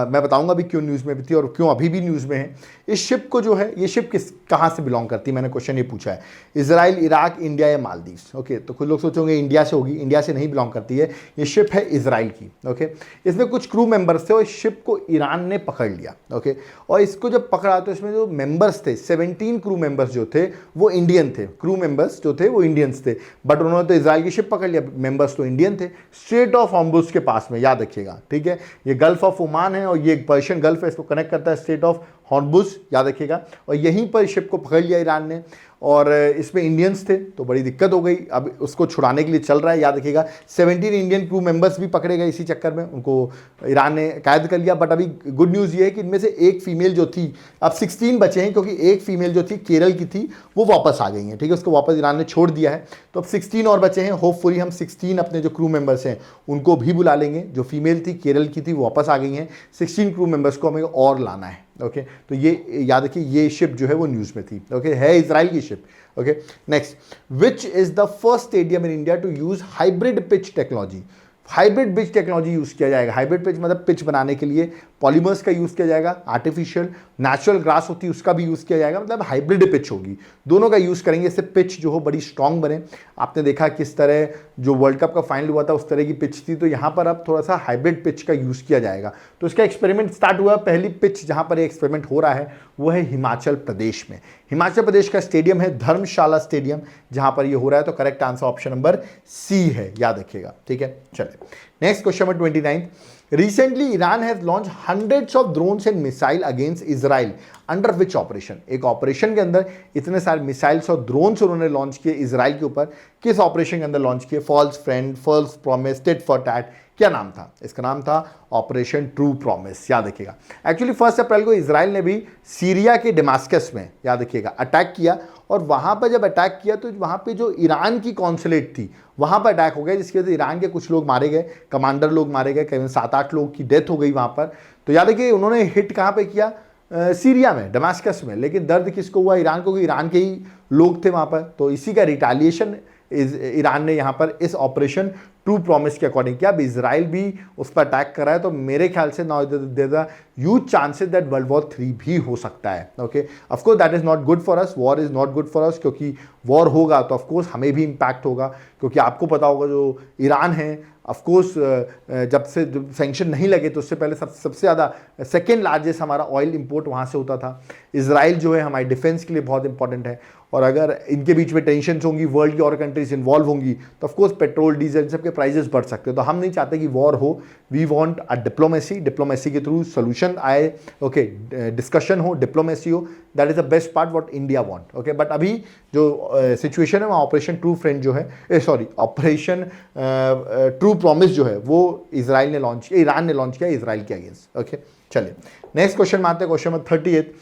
मैं बताऊंगा अभी क्यों न्यूज़ में भी थी और क्यों अभी भी न्यूज़ में है। इस शिप को जो है, ये शिप कहाँ से बिलोंग करती है? मैंने क्वेश्चन ये पूछा है, इजराइल, इराक, इंडिया या मालदीव्स, ओके। तो कुछ लोग सोचोगे इंडिया से होगी, इंडिया से नहीं बिलोंग करती है, ये शिप है इजराइल की, ओके। इसमें कुछ क्रू मेंबर्स थे और इस शिप को ईरान ने पकड़ लिया, ओके। और इसको जब पकड़ा तो इसमें जो मेंबर्स थे, 17 क्रू मेंबर्स जो थे वो इंडियन थे, क्रू मेंबर्स जो थे वो इंडियंस थे, बट उन्होंने तो इजराइल की शिप पकड़ लिया, मेंबर्स तो इंडियन थे। स्ट्रेट ऑफ हॉर्मुज के पास में, याद रखिएगा, ठीक है। ये गल्फ ऑफ ओमान है और ये पर्शियन गल्फ है, इसको कनेक्ट करता है स्ट्रेट ऑफ हॉर्मुज, याद रखिएगा। और यहीं पर शिप को पकड़ लिया ईरान ने, और इसमें इंडियंस थे तो बड़ी दिक्कत हो गई। अब उसको छुड़ाने के लिए चल रहा है, याद रखिएगा। 17 इंडियन क्रू मेंबर्स भी पकड़े गए इसी चक्कर में, उनको ईरान ने कैद कर लिया। बट अभी गुड न्यूज़ ये है कि इनमें से एक फीमेल जो थी, अब 16 बचे हैं, क्योंकि एक फीमेल जो थी केरल की थी वो वापस आ गई हैं, ठीक है, उसको वापस ईरान ने छोड़ दिया है। तो अब 16 और बचे हैं, होपफुली हम 16 अपने जो क्रू मेंबर्स हैं उनको भी बुला लेंगे। जो फीमेल थी केरल की थी वो वापस आ गई हैं, 16 क्रू मेंबर्स को हमें और लाना है, ओके। तो ये याद रखिए, ये शिप जो है वो न्यूज़ में थी, ओके, है इजराइल की ship, okay. Next, which is the first stadium in India to use hybrid pitch technology? Hybrid pitch technology use किया जाएगा। हाइब्रिड पिच मतलब पिच बनाने के लिए पॉलीमर्स का यूज़ किया जाएगा, आर्टिफिशियल नेचुरल ग्रास होती है उसका भी यूज़ किया जाएगा, मतलब हाइब्रिड पिच होगी, दोनों का यूज़ करेंगे, इससे पिच जो हो बड़ी स्ट्रांग बने। आपने देखा किस तरह जो वर्ल्ड कप का फाइनल हुआ था उस तरह की पिच थी, तो यहाँ पर अब थोड़ा सा हाइब्रिड पिच का यूज़ किया जाएगा। तो इसका एक्सपेरिमेंट स्टार्ट हुआ। पहली पिच जहाँ पर एक्सपेरिमेंट हो रहा है वो है हिमाचल प्रदेश में। हिमाचल प्रदेश का स्टेडियम है धर्मशाला स्टेडियम, जहाँ पर ये हो रहा है। तो correct answer option number C है, याद रखिएगा, ठीक है। चलिए next question number 29, Recently, Iran has launched hundreds of drones and missiles against Israel. Under which operation? एक ऑपरेशन के अंदर इतने सारे मिसाइल्स और ड्रोन्स उन्होंने लॉन्च किए इजराइल के ऊपर। किस ऑपरेशन के अंदर लॉन्च किए? False friend, false promise, tit for tat. क्या नाम था इसका? नाम था ऑपरेशन ट्रू प्रॉमिस, याद रखिएगा। एक्चुअली 1 अप्रैल को इजराइल ने भी सीरिया के डेमास्कस में, याद रखिएगा, अटैक किया और वहाँ पर जब अटैक किया तो वहाँ पे जो ईरान की कॉन्सुलेट थी वहाँ पर अटैक हो गया, जिसकी वजह से ईरान के कुछ लोग मारे गए, कमांडर लोग मारे गए, करीबन 7-8 लोग की डेथ हो गई वहाँ पर। तो याद है कि उन्होंने हिट कहाँ पे किया, सीरिया में, दमास्कस में, लेकिन दर्द किसको हुआ, ईरान को, ईरान के ही लोग थे वहाँ पर। तो इसी का रिटालिएशन ईरान ने यहाँ पर इस ऑपरेशन ट्रू प्रॉमिस के अकॉर्डिंग किया। अब इजराइल भी उस पर अटैक कर रहा है, तो मेरे ख्याल से now there are huge chances that world war 3 भी हो सकता है। Okay, of course that is not good for us, war is not good for us, क्योंकि वॉर होगा तो ऑफ कोर्स हमें भी इम्पैक्ट होगा, क्योंकि आपको पता होगा जो ईरान है ऑफ कोर्स जब से सैंक्शन नहीं लगे तो उससे पहले सबसे ज़्यादा सेकेंड लार्जेस्ट हमारा ऑयल इंपोर्ट वहाँ से होता था। इजराइल जो है हमारे डिफेंस के लिए बहुत इंपॉर्टेंट है, और अगर इनके बीच में टेंशन होंगी, वर्ल्ड की और कंट्रीज इन्वॉल्व होंगी, तो ऑफ कोर्स पेट्रोल डीजल सब के प्राइसेस बढ़ सकते हैं। तो हम नहीं चाहते कि वॉर हो, वी वांट अ डिप्लोमेसी के थ्रू सोल्यूशन आए, ओके, डिस्कशन हो, डिप्लोमेसी हो, that is the best part what India want. Okay, but अभी जो सिचुएशन है वहाँ ऑपरेशन ट्रू फ्रेंड जो है, ऑपरेशन ट्रू प्रॉमिस जो है वो इजराइल ने लॉन्च किया, ईरान ने लॉन्च किया इजराइल के अगेंस्ट। ओके, चलिए नेक्स्ट क्वेश्चन में आते हैं, question number 38।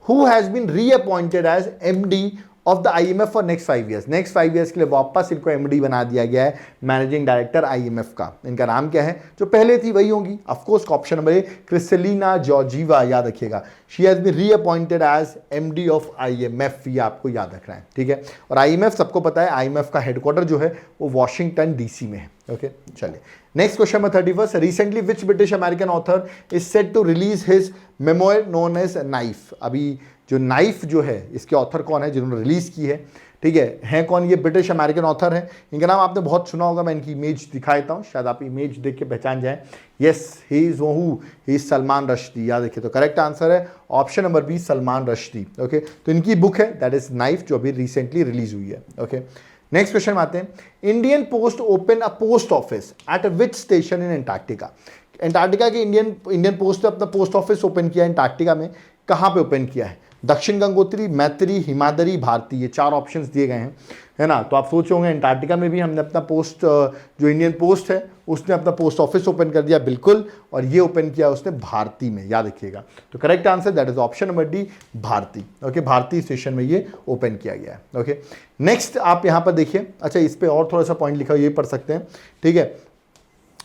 Who has been reappointed as MD of the IMF for next 5 years. Next 5 years के लिए वापस इनको MD बना दिया गया है, मैनेजिंग डायरेक्टर IMF का। इनका नाम क्या है, जो पहले थी वही होंगी of course. Option number A Kristalina Georgieva, याद रखिएगा, she has been reappointed as MD of IMF, ये आपको याद रखना है, ठीक है। और IMF सबको पता है, IMF का हेडक्वार्टर जो है वो वॉशिंगटन DC में है। ओके, चलिए नेक्स्ट क्वेश्चन में 31। Recently which British American author is set to release his memoir known as knife. अभी जो नाइफ जो है इसके ऑथर कौन है जिन्होंने रिलीज की है, ठीक है कौन, ये ब्रिटिश अमेरिकन ऑथर है। इनका नाम आपने बहुत सुना होगा, मैं इनकी इमेज दिखा देता हूँ, शायद आप इमेज देख के पहचान जाएं। Yes, he is Salman Rushdie, याद रखिए। तो करेक्ट आंसर है option number B, Salman Rushdie. Okay, तो इनकी बुक है दैट इज नाइफ, जो अभी रिसेंटली रिलीज हुई है। ओके, नेक्स्ट क्वेश्चन में आते हैं। Indian post open a post office at which station in Antarctica. Antarctica के इंडियन पोस्ट ने अपना पोस्ट ऑफिस ओपन किया एंटार्क्टिका में, कहाँ पे ओपन किया है, दक्षिण गंगोत्री, मैत्री, हिमाद्री, भारती, ये 4 ऑप्शंस दिए गए हैं, है ना। तो आप सोच होंगे एंटार्क्टिका में भी हमने अपना पोस्ट, जो इंडियन पोस्ट है उसने अपना पोस्ट ऑफिस ओपन कर दिया, बिल्कुल, और ये ओपन किया उसने भारती में, याद रखिएगा। तो correct answer that is option number D, Bharati. Okay, Bharati station में ये ओपन किया गया है। ओके, नेक्स्ट आप यहाँ पर देखिए, अच्छा इस पर और थोड़ा सा पॉइंट लिखा, ये पढ़ सकते हैं, ठीक है।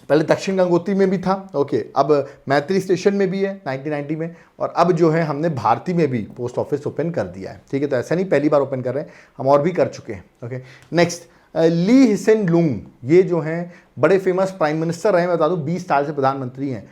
पहले दक्षिण गंगोत्री में भी था, ओके, अब मैत्री स्टेशन में भी है 1990 में, और अब जो है हमने भारती में भी पोस्ट ऑफिस ओपन कर दिया है, ठीक है। तो ऐसा नहीं पहली बार ओपन कर रहे हैं, हम और भी कर चुके हैं। ओके, नेक्स्ट ली हिसेन लुंग, ये जो हैं बड़े फेमस प्राइम मिनिस्टर रहे, मैं बता दूं 20 साल से प्रधानमंत्री हैं,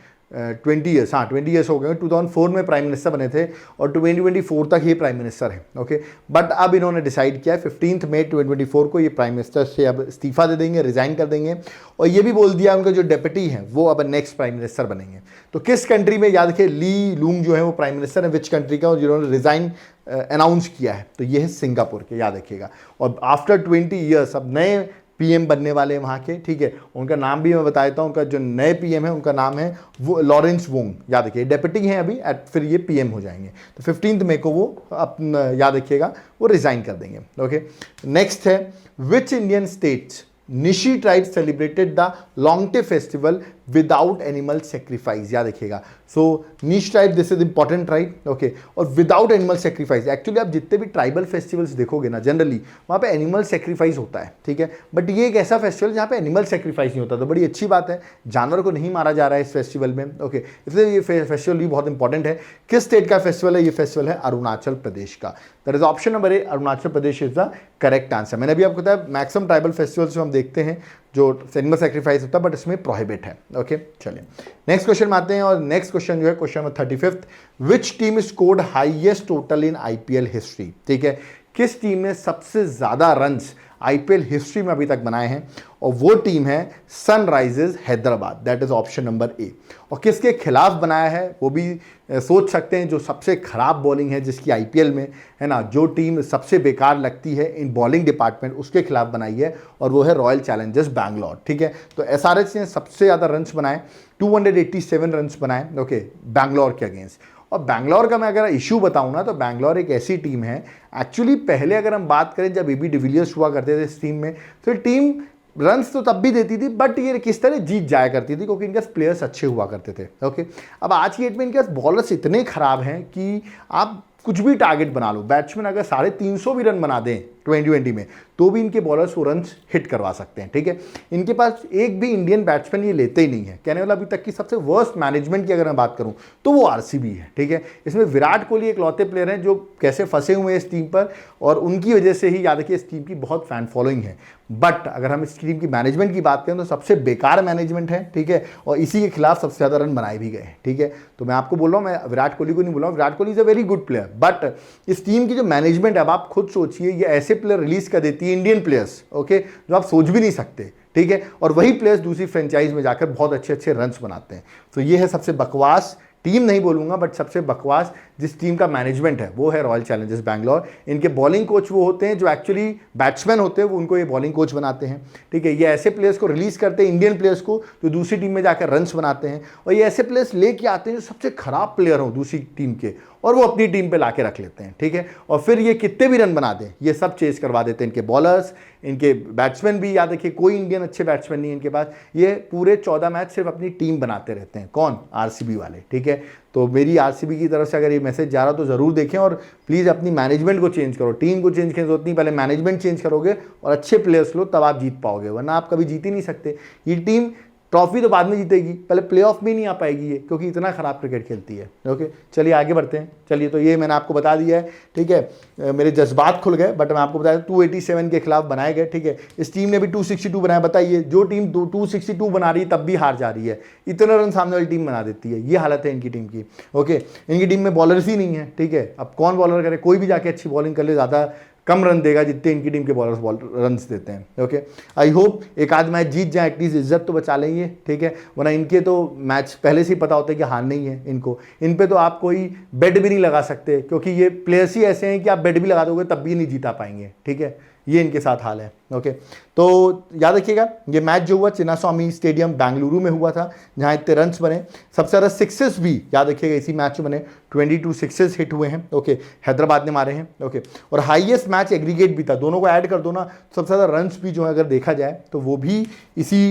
20 ईयर्स, हाँ 20 ईयर्स हो गए, 2004 में प्राइम मिनिस्टर बने थे और 2024 तक ये प्राइम मिनिस्टर है। ओके, बट अब इन्होंने डिसाइड किया है 15 मई 2024 को ये प्राइम मिनिस्टर से अब इस्तीफा दे देंगे, रिजाइन कर देंगे, और ये भी बोल दिया उनका जो डेप्यूटी हैं वो अब नेक्स्ट प्राइम मिनिस्टर बनेंगे। तो किस कंट्री में, याद रखिए ली लूंग जो है वो प्राइम मिनिस्टर है विच कंट्री का, और जिन्होंने रिजाइन अनाउंस किया है, तो ये है सिंगापुर के, याद रखिएगा। और आफ्टर 20 ईयर्स अब नए PM बनने वाले हैं वहाँ के, ठीक है। उनका नाम भी मैं बता देता हूँ, उनका जो नए PM है उनका नाम है वो लॉरेंस वोंग, याद रखिए, डेप्यूटी हैं अभी, फिर ये PM हो जाएंगे। तो 15 मई को वो अपना, याद रखिएगा, वो रिजाइन कर देंगे। ओके, नेक्स्ट है which Indian states Nyishi tribe celebrated the Longte festival without animal sacrifice, याद रखिएगा। So Nyishi tribe, this is important tribe, okay, और विदाउट एनिमल सेक्रीफाइस। एक्चुअली आप जितने भी ट्राइबल फेस्टिवल्स देखोगे ना, जनरली वहाँ पे एनिमल सेक्रीफाइस होता है, ठीक है, बट ये एक ऐसा फेस्टिवल जहाँ पे एनिमल सेक्रीफाइस नहीं होता, तो बड़ी अच्छी बात है, जानवर को नहीं मारा जा रहा है इस फेस्टिवल में। ओके, इसलिए ये फेस्टिवल भी बहुत इंपॉर्टेंट है। किस स्टेट का फेस्टिवल है, ये फेस्टिवल है अरुणाचल प्रदेश का। That is option number A, Arunachal Pradesh is the correct answer. मैंने अभी आपको बताया मैक्सिमम ट्राइबल फेस्टिवल्स जो हम देखते हैं जो एनिमल सेक्रीफाइस होता है, बट इसमें प्रोहिबिट है। ओके, चलिए नेक्स्ट क्वेश्चन में आते हैं, और नेक्स्ट क्वेश्चन जो है question number 35, which team scored highest total in IPL history, ठीक है। किस टीम ने सबसे ज्यादा रन्स IPL हिस्ट्री में अभी तक बनाए हैं, और वो टीम है Sunrisers Hyderabad, that is option number ए। और किसके खिलाफ बनाया है वो भी सोच सकते हैं, जो सबसे खराब बॉलिंग है जिसकी IPL में, है ना, जो टीम सबसे बेकार लगती है इन बॉलिंग डिपार्टमेंट, उसके खिलाफ बनाई है, और वो है रॉयल चैलेंजर्स बैंगलोर, ठीक है। तो SRH ने सबसे ज़्यादा रन्स बनाए, 287 रन्स बनाए, ओके, बैंगलोर के अगेंस्ट। और बैंगलोर का मैं अगर इशू बताऊं ना, तो बैंगलोर एक ऐसी टीम है, एक्चुअली पहले अगर हम बात करें जब AB डिविलियर्स हुआ करते थे इस टीम में, तो टीम रन्स तो तब भी देती थी, बट ये किस तरह जीत जाया करती थी, क्योंकि इनके प्लेयर्स अच्छे हुआ करते थे। ओके, अब आज की डेट में इनके बॉलर्स इतने खराब हैं कि आप कुछ भी टारगेट बना लो, बैट्समैन अगर 350 भी रन बना दें 2020 में तो भी इनके बॉलर्स वो रन हिट करवा सकते हैं, ठीक है। इनके पास एक भी इंडियन बैट्समैन ये लेते ही नहीं है। कहने वाला अभी तक की सबसे वर्स्ट मैनेजमेंट की अगर मैं बात करूं तो वो आरसीबी है, ठीक है। इसमें विराट कोहली एक लौते प्लेयर हैं जो कैसे फंसे हुए हैं इस टीम पर, और उनकी वजह से ही याद रखिए इस टीम की बहुत फैन फॉलोइंग है। बट अगर हम इस टीम की मैनेजमेंट की बात करें तो सबसे बेकार मैनेजमेंट है, ठीक है, और इसी के खिलाफ सबसे ज़्यादा रन बनाए भी गए हैं, ठीक है। तो मैं आपको बोल रहा हूँ, मैं विराट कोहली को नहीं बोल रहा हूँ, Virat Kohli is a very good player, but इस टीम की जो मैनेजमेंट है, अब आप खुद सोचिए, ये ऐसे प्लेयर रिलीज कर देती है, इंडियन प्लेयर्स, ओके, जो आप सोच भी नहीं सकते, ठीक है, और वही प्लेयर्स दूसरी फ्रेंचाइज में जाकर बहुत अच्छे अच्छे रन्स बनाते हैं। तो ये है सबसे बकवास टीम, नहीं बोलूंगा बट सबसे बकवास जिस टीम का मैनेजमेंट है वो है रॉयल चैलेंजर्स बैंगलोर। इनके बॉलिंग कोच वो होते हैं जो एक्चुअली बैट्समैन होते हैं, वो उनको ये बॉलिंग कोच बनाते हैं, ठीक है। ये ऐसे प्लेयर्स को रिलीज करते हैं, इंडियन प्लेयर्स को, जो दूसरी टीम में जाकर रन्स बनाते हैं, और ये ऐसे प्लेयर्स लेके आते हैं जो सबसे खराब प्लेयर हों दूसरी टीम के, और वो अपनी टीम पे लाके रख लेते हैं, ठीक है। और फिर ये कितने भी रन बना दें ये सब चेस करवा देते हैं, इनके बॉलर्स, इनके बैट्समैन भी। याद रखिए कोई इंडियन अच्छे बैट्समैन नहीं है इनके पास, ये पूरे 14 मैच सिर्फ अपनी टीम बनाते रहते हैं। कौन? आरसीबी वाले, ठीक है। तो मेरी आरसीबी की तरफ से अगर ये मैसेज जा रहा हो तो ज़रूर देखें, और प्लीज़ अपनी मैनेजमेंट को चेंज करो, टीम को चेंज करने की जरूरत नहीं, पहले मैनेजमेंट चेंज करोगे और अच्छे प्लेयर्स लो तब आप जीत पाओगे, वरना आप कभी जीत ही नहीं सकते। ये टीम ट्रॉफी तो बाद में जीतेगी, पहले प्लेऑफ में नहीं आ पाएगी ये, क्योंकि इतना खराब क्रिकेट खेलती है। ओके, चलिए आगे बढ़ते हैं। चलिए, तो ये मैंने आपको बता दिया है, ठीक है। मेरे जज्बात खुल गए, बट मैं आपको बताया 287 के खिलाफ बनाए गए, ठीक है। इस टीम ने भी 262 बनाया। बताइए, जो टीम 262 बना रही है तब भी हार जा रही है, इतना रन सामने वाली टीम बना देती है। ये हालत है इनकी टीम की। ओके, इनकी टीम में बॉलर्स ही नहीं है, ठीक है। अब कौन बॉलर करे? कोई भी जाके अच्छी बॉलिंग कर ले, ज़्यादा कम रन देगा जितने इनकी टीम के बॉलर्स रन देते हैं। ओके, आई होप एक आध मैच जीत जाए, एटलीस्ट इज्जत तो बचा लेंगे, ठीक है। वरना इनके तो मैच पहले से ही पता होता है कि हारना ही है इनको। इन पे तो आप कोई बेट भी नहीं लगा सकते, क्योंकि ये प्लेयर्स ही ऐसे हैं कि आप बेट भी लगा दोगे तब भी नहीं जीता पाएंगे, ठीक है। ये इनके साथ हाल है। ओके, तो याद रखिएगा ये मैच जो हुआ चिन्नास्वामी स्टेडियम बेंगलुरु में हुआ था, जहां इतने रन्स बने। सबसे ज़्यादा सिक्सेस भी याद रखिएगा इसी मैच में बने, 22 सिक्सेस हिट हुए हैं। ओके, हैदराबाद ने मारे हैं। ओके, और हाईएस्ट मैच एग्रीगेट भी था, दोनों को ऐड कर दो ना, सबसे ज़्यादा रन्स भी जो है अगर देखा जाए तो वो भी इसी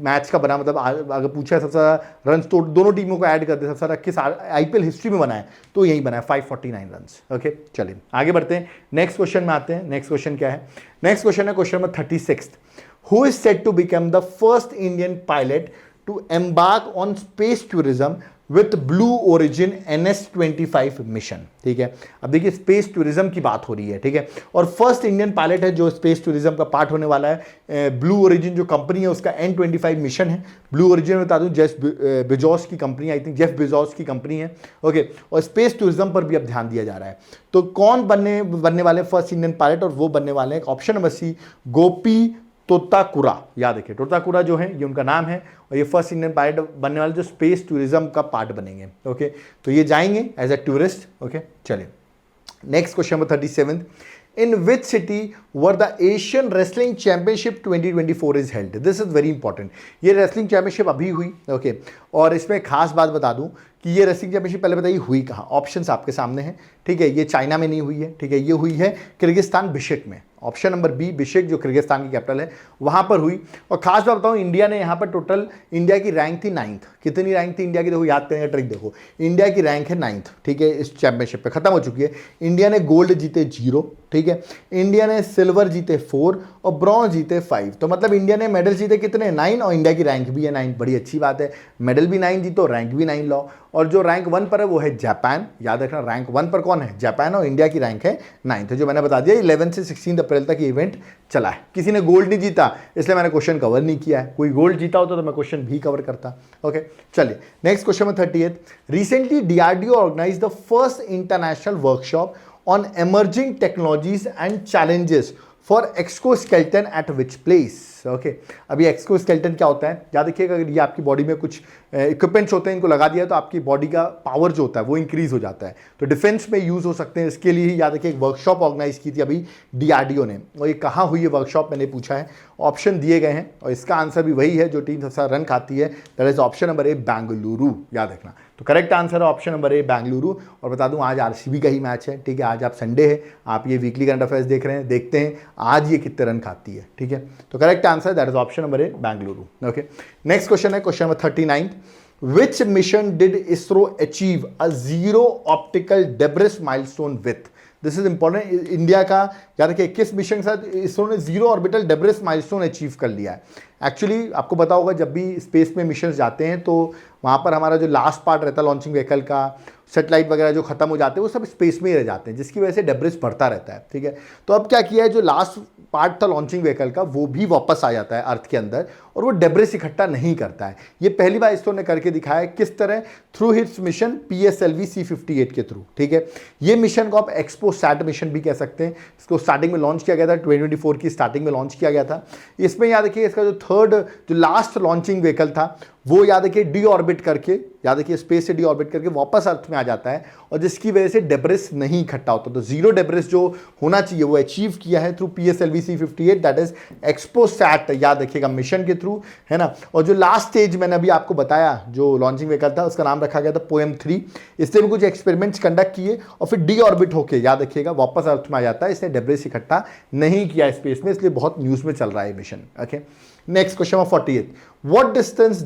मैच का बना। मतलब अगर पूछा है सबसे ज़्यादा रन्स तो दोनों टीमों को ऐड कर दे, सबसे ज़्यादा किस आईपीएल हिस्ट्री में बना है तो यही बना है 549 रन्स। ओके, चलिए आगे बढ़ते हैं, नेक्स्ट क्वेश्चन में आते हैं। नेक्स्ट क्वेश्चन क्या है? नेक्स्ट क्वेश्चन है question number 36। Who is said to become the first Indian pilot to embark on space tourism with Blue Origin NS-25 mission? ठीक है, अब देखिए स्पेस टूरिज्म की बात हो रही है, ठीक है, और फर्स्ट इंडियन पायलट है जो स्पेस टूरिज्म का पार्ट होने वाला है। ब्लू ओरिजिन जो कंपनी है उसका N-25 मिशन है। ब्लू ओरिजिन बता दूं जेफ बेजोस की company, I think Jeff Bezos की कंपनी है। ओके, और स्पेस टूरिज्म पर भी अब ध्यान दिया जा रहा है। तो कौन बनने वाले फर्स्ट इंडियन पायलट? और वो बनने वाले हैं ऑप्शन नंबर सी, गोपी तोताकुरा। याद रखिए तोताकुरा जो है ये उनका नाम है, और ये फर्स्ट इंडियन पायलट बनने वाले जो स्पेस टूरिज्म का पार्ट बनेंगे। ओके, तो ये जाएंगे एज ए टूरिस्ट। ओके, चलिए next question number 37। In which city were the Asian wrestling championship 2024 is held? This is very important. ये रेसलिंग चैंपियनशिप अभी हुई। ओके, और इसमें खास बात बता दूं कि ये रेसलिंग चैंपियनशिप पहले बताइए हुई कहाँ? ऑप्शंस आपके सामने हैं, ठीक है। ये चाइना में नहीं हुई है, ठीक है, ये हुई है किर्गिस्तान बिश्केक में। ऑप्शन नंबर बी, बिश्केक जो किर्गिस्तान की कैपिटल है, वहां पर हुई। और खास बात बताऊं, इंडिया ने यहाँ पर टोटल, इंडिया की रैंक थी 9th। कितनी रैंक थी इंडिया की? देखो याद करेंगे ट्रिक, देखो इंडिया की रैंक है 9th, ठीक है। इस चैंपियनशिप पे खत्म हो चुकी है। इंडिया ने गोल्ड जीते 0, ठीक है। इंडिया ने सिल्वर जीते 4 और ब्रॉन्ज जीते 5। तो मतलब इंडिया ने मेडल जीते कितने? 9, और इंडिया की रैंक भी है 9। बड़ी अच्छी बात है, मेडल भी 9 जीतो, रैंक भी 9 लो। और जो रैंक 1 पर है वो है जापान। याद रखना रैंक 1 पर कौन है? जापान, और इंडिया की रैंक है 9। तो जो मैंने बता दिया 11 से 16 अप्रैल तक ये इवेंट चला है। किसी ने गोल्ड नहीं जीता इसलिए मैंने क्वेश्चन कवर नहीं किया है। कोई गोल्ड जीता होता तो मैं क्वेश्चन भी कवर करता। ओके, चलिए नेक्स्ट क्वेश्चन में 38। Recently DRDO organise the first international workshop on emerging technologies and challenges for exoskeleton at which place? Okay, अभी एक्सोस्केलेटन क्या होता है? याद रखिएगा, अगर ये आपकी बॉडी में कुछ इक्विपमेंट्स होते हैं, इनको लगा दिया तो आपकी बॉडी का पावर जो होता है वो इंक्रीज हो जाता है। तो डिफेंस में यूज हो सकते हैं। इसके लिए ही याद रखिए एक वर्कशॉप ऑर्गेनाइज की थी अभी डीआरडीओ ने। और ये कहाँ हुई है वर्कशॉप मैंने पूछा है, ऑप्शन दिए गए हैं, और इसका आंसर भी वही है जो टीम सबसे ज्यादा रन खाती है, दैट इज ऑप्शन नंबर ए, बेंगलुरु। याद रखना, तो करेक्ट आंसर है ऑप्शन नंबर ए, बेंगलुरु। और बता दूं आज आरसीबी का ही मैच है, ठीक है। आज आप संडे है, आप ये वीकली करंट अफेयर्स देख रहे हैं, देखते हैं आज ये कितने रन खाती है, ठीक है। तो correct answer that is option number A, Bengaluru. Okay, next question है question number 39। Which mission did ISRO achieve a zero optical debris milestone with? This is important. India का याद रखिए किस मिशन के साथ इसरो ने zero orbital debris milestone achieve कर लिया है। एक्चुअली आपको पता होगा जब भी स्पेस में मिशन जाते हैं तो वहाँ पर हमारा जो लास्ट पार्ट रहता है लॉन्चिंग व्हीकल का, सेटेलाइट वगैरह जो खत्म हो जाते हैं वो सब स्पेस में ही रह जाते हैं, जिसकी वजह से डेब्रिस बढ़ता रहता है। ठीक है, तो अब क्या किया है, जो लास्ट पार्ट था लॉन्चिंग व्हीकल का वो भी वापस आ जाता है अर्थ के अंदर और वो डेब्रिस इकट्ठा नहीं करता है। ये पहली बार इसरो ने करके दिखाया है। किस तरह? Through hits mission PSLV C58 के थ्रू। ठीक है, ये मिशन को आप एक्सपोसैट मिशन भी कह सकते हैं। इसको स्टार्टिंग में लॉन्च किया गया था, 2024 की स्टार्टिंग में लॉन्च किया गया था। इसमें याद रखिए इसका जो लास्ट लॉन्चिंग व्हीकल था वो याद रखिए डी ऑर्बिट करके, याद रखिए स्पेस से डी ऑर्बिट करके वापस अर्थ में आ जाता है और जिसकी वजह से डेब्रिस नहीं इकट्ठा होता। तो जीरो डेब्रिस जो होना चाहिए वो अचीव किया है through PSLV C58, that is XPoSat, याद रखिएगा मिशन के थ्रू, है ना। और जो लास्ट स्टेज मैंने अभी आपको बताया जो लॉन्चिंग व्हीकल था उसका नाम रखा गया था पोएम 3। इसने भी कुछ एक्सपेरिमेंट्स कंडक्ट किए और फिर डी ऑर्बिट होकर याद रखिएगा वापस अर्थ में आ जाता है। इसने डेब्रिस इकट्ठा नहीं किया स्पेस में, इसलिए बहुत न्यूज में चल रहा है mission. Okay, next question number 48, what distance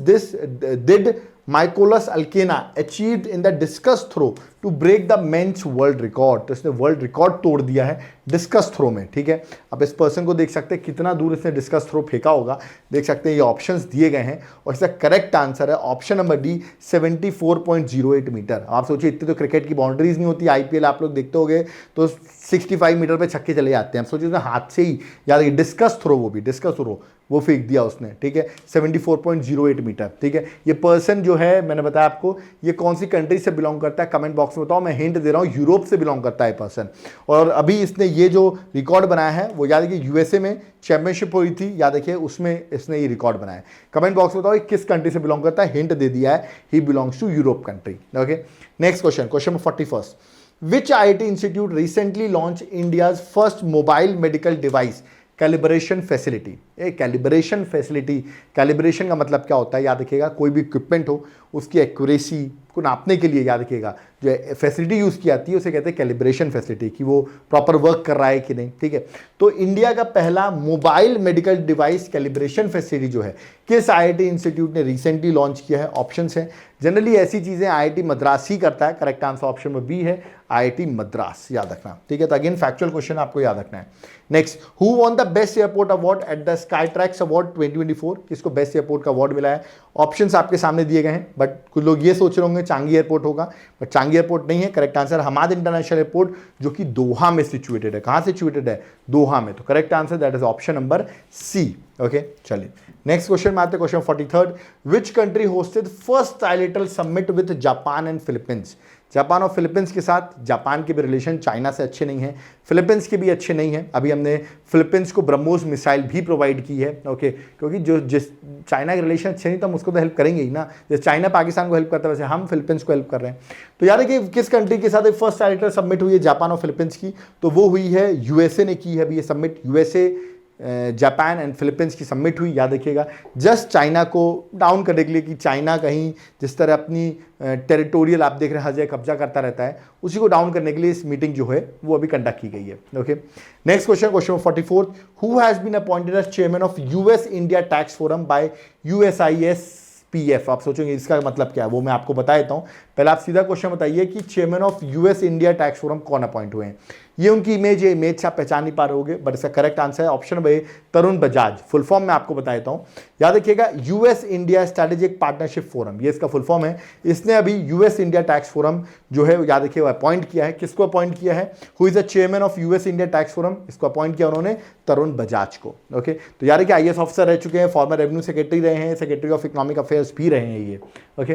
did Mykolas Alkena achieved in the discus throw to break the men's world record? तो इसने वर्ल्ड रिकॉर्ड तोड़ दिया है डिस्कस थ्रो में। ठीक है, अब इस पर्सन को देख सकते हैं कितना दूर इसने डिस्कस थ्रो फेंका होगा, देख सकते हैं ये ऑप्शंस दिए गए हैं और इसका करेक्ट आंसर है ऑप्शन नंबर डी 74.08 मीटर। आप सोचिए इतनी तो क्रिकेट की बाउंड्रीज नहीं होती, IPL आप लोग देखते होंगे तो 65 मीटर पे छक्के चले जाते हैं। आप सोचिए हाथ से ही याद डिस्कस थ्रो, वो भी डिस्कस थ्रो वो फेंक दिया उसने। ठीक है, 74.08 मीटर। ठीक है, ये पर्सन जो है मैंने बताया आपको ये कौन सी कंट्री से बिलोंग करता है कमेंट बॉक्स में बताओ, मैं हिंट दे रहा हूँ, यूरोप से बिलोंग करता है पर्सन। और अभी इसने ये जो रिकॉर्ड बनाया है वो याद रखिए USA में चैंपियनशिप हुई थी, याद रखिए उसमें इसने ये रिकॉर्ड बनाया। कमेंट बॉक्स में बताओ किस कंट्री से बिलोंग करता है, हिंट दे दिया है, he belongs to Europe country. Okay, next question, question number 41, which IIT institute recently launched India's first mobile medical device calibration facility? Calibration facility, calibration का मतलब क्या होता है याद रखिएगा, कोई भी इक्विपमेंट हो उसकी एक्यूरेसी को नापने के लिए याद रखिएगा जो फैसिलिटी यूज़ की जाती है उसे कहते हैं कैलिब्रेशन फैसिलिटी, कि वो प्रॉपर वर्क कर रहा है कि नहीं। ठीक है, तो इंडिया का पहला mobile medical device calibration facility जो है किस IIT इंस्टीट्यूट ने रिसेंटली लॉन्च किया है? ऑप्शंस हैं, जनरली ऐसी चीज़ें IIT मद्रास ही करता है। करेक्ट आंसर ऑप्शन में बी है IIT मद्रास, याद रखना। ठीक है, तो अगेन फैक्चुअल क्वेश्चन आपको याद रखना है। Next, who won the best airport award at the sky tracks award 2024? किसको बेस्ट एयरपोर्ट का अवार्ड मिला है? ऑप्शंस आपके सामने दिए गए हैं, बट कुछ लोग ये सोच रहे होंगे चांगी एयरपोर्ट होगा, बट चांगी एयरपोर्ट नहीं है। Correct answer Hamad international airport जो कि दोहा में सिचुएटेड है। कहाँ सिचुएटेड है? दोहा में। तो correct answer that is option number C. Okay, चलिए नेक्स्ट क्वेश्चन में आते हैं, question 43, which country hosted first trilateral summit with Japan and Philippines? Japan और फिलीपींस के साथ, जापान के भी रिलेशन चाइना से अच्छे नहीं हैं, फिलीपींस के भी अच्छे नहीं हैं। अभी हमने फिलीपींस को ब्रह्मोस मिसाइल भी प्रोवाइड की है। ओके, क्योंकि जो जिस चाइना के रिलेशन अच्छे नहीं तो हम उसको तो हेल्प करेंगे ही ना, जैसे चाइना पाकिस्तान को हेल्प करता है वैसे हम फिलीपींस को हेल्प कर रहे हैं। तो याद है कि किस कंट्री के साथ फर्स्ट ट्राइलेटरल सबमिट हुई है जापान और फिलीपींस की? तो वो हुई है USA ने की है अभी ये submit, USA Japan and Philippines की सबमिट हुई। याद रखिएगा जस्ट चाइना को डाउन करने के लिए कि चाइना कहीं जिस तरह अपनी टेरिटोरियल आप देख रहे हैं हर जगह कब्जा करता रहता है, उसी को डाउन करने के लिए इस मीटिंग जो है वो अभी कंडक्ट की गई है। Okay, next question, question 44, who has been appointed as chairman of US India tax forum by USISPF? आप सोचेंगे इसका मतलब क्या है, वो मैं आपको बता देता हूं। पहले आप सीधा क्वेश्चन बताइए कि chairman of US India tax forum कौन अपॉइंट हुए हैं? ये उनकी इमेज है, इमेज से आप पहचान नहीं पा रहे होगे, बट इसका करेक्ट आंसर है ऑप्शन नंबर ए तरुण बजाज। फुल फॉर्म मैं आपको बता देता हूं, याद रखिएगा US India strategic partnership forum, ये इसका फुल फॉर्म है। इसने अभी US इंडिया टैक्स फोरम जो है याद रखिएगा अपॉइंट किया है। किसको अपॉइंट किया है? Who is the chairman of US India tax forum? इसको अपॉइंट किया उन्होंने तरुण बजाज को। ओके, तो याद रखिए IAS ऑफिसर रह चुके हैं, फॉर्मर रेवेन्यू सेक्रेटरी रहे हैं, सेक्रेटरी ऑफ इकोनॉमिक अफेयर्स भी रहे हैं ये। ओके,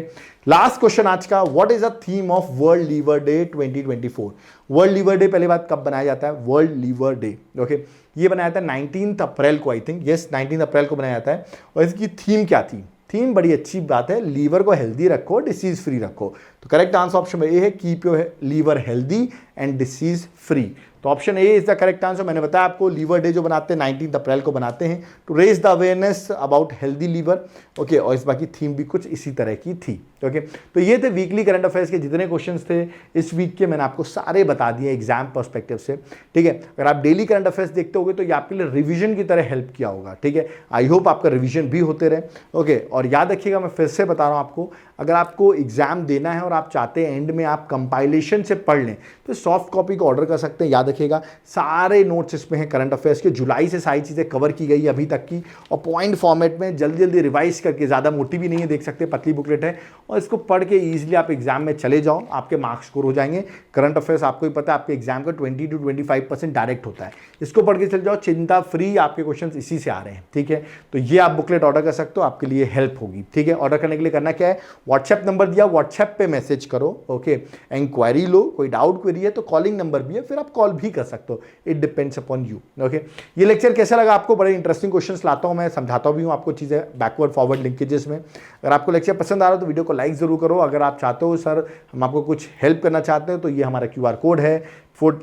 लास्ट क्वेश्चन आज का, what is the theme of world liver day 2024? World liver day पहली बात कब बनाया जाता है? वर्ल्ड लीवर डे ओके, ये बनाया था 19 अप्रैल को, आई थिंक यस 19 अप्रैल को बनाया जाता है। और इसकी थीम क्या थी? थीम बड़ी अच्छी बात है, लीवर को हेल्दी रखो, डिसीज फ्री रखो। तो करेक्ट आंसर ऑप्शन ए है, keep your liver healthy and disease free. तो option A is the correct answer. मैंने बताया आपको लीवर डे जो बनाते हैं 19 अप्रैल को बनाते हैं to raise the awareness about healthy liver. Okay, और इस बाकी थीम भी कुछ इसी तरह की थी। ओके, तो ये थे वीकली करंट अफेयर्स के जितने क्वेश्चंस थे इस वीक के, मैंने आपको सारे बता दिए एग्जाम पर्सपेक्टिव से। ठीक है, अगर आप डेली करंट अफेयर्स देखते होगे तो ये आपके लिए रिवीजन की तरह हेल्प किया होगा। ठीक है, आई होप आपका रिवीजन भी होते रहे। ओके, और याद रखिएगा, मैं फिर से बता रहा हूँ आपको, अगर आपको एग्जाम देना है और आप चाहते हैं एंड में आप कंपाइलेशन से पढ़ लें तो सॉफ्ट कॉपी को ऑर्डर कर सकते हैं। याद रखिएगा, सारे नोट्स इसमें हैं करंट अफेयर्स के, जुलाई से सारी चीज़ें कवर की गई अभी तक की, और पॉइंट फॉर्मेट में जल्दी जल्दी रिवाइज करके, ज़्यादा मोटी भी नहीं है, देख सकते हैं पतली बुकलेट है, और इसको पढ़ के ईजिली आप एग्जाम में चले जाओ, आपके मार्क्स स्कोर हो जाएंगे। करंट अफेयर्स आपको ही पता है आपके एग्जाम का 20 to 25% डायरेक्ट होता है, इसको पढ़ के चले जाओ, चिंता फ्री, आपके क्वेश्चन इसी से आ रहे हैं। ठीक है, तो ये आप बुकलेट ऑर्डर कर सकते हो, आपके लिए हेल्प होगी। ठीक है, ऑर्डर करने के लिए करना क्या है, व्हाट्सएप नंबर दिया, व्हाट्सएप पे मैसेज करो। ओके, इंक्वायरी लो, कोई डाउट क्वेरी है तो कॉलिंग नंबर भी है, फिर आप कॉल भी कर सकते हो, it depends upon you. Okay, ये लेक्चर कैसा लगा आपको, बड़े इंटरेस्टिंग क्वेश्चंस लाता हूं मैं, समझाता भी हूं आपको चीज़ें बैकवर्ड फॉरवर्ड लिंकेजेस में। अगर आपको लेक्चर पसंद आ रहा हो तो वीडियो को लाइक जरूर करो। अगर आप चाहते हो सर हम आपको कुछ हेल्प करना चाहते हो तो ये हमारा QR कोड है, फोन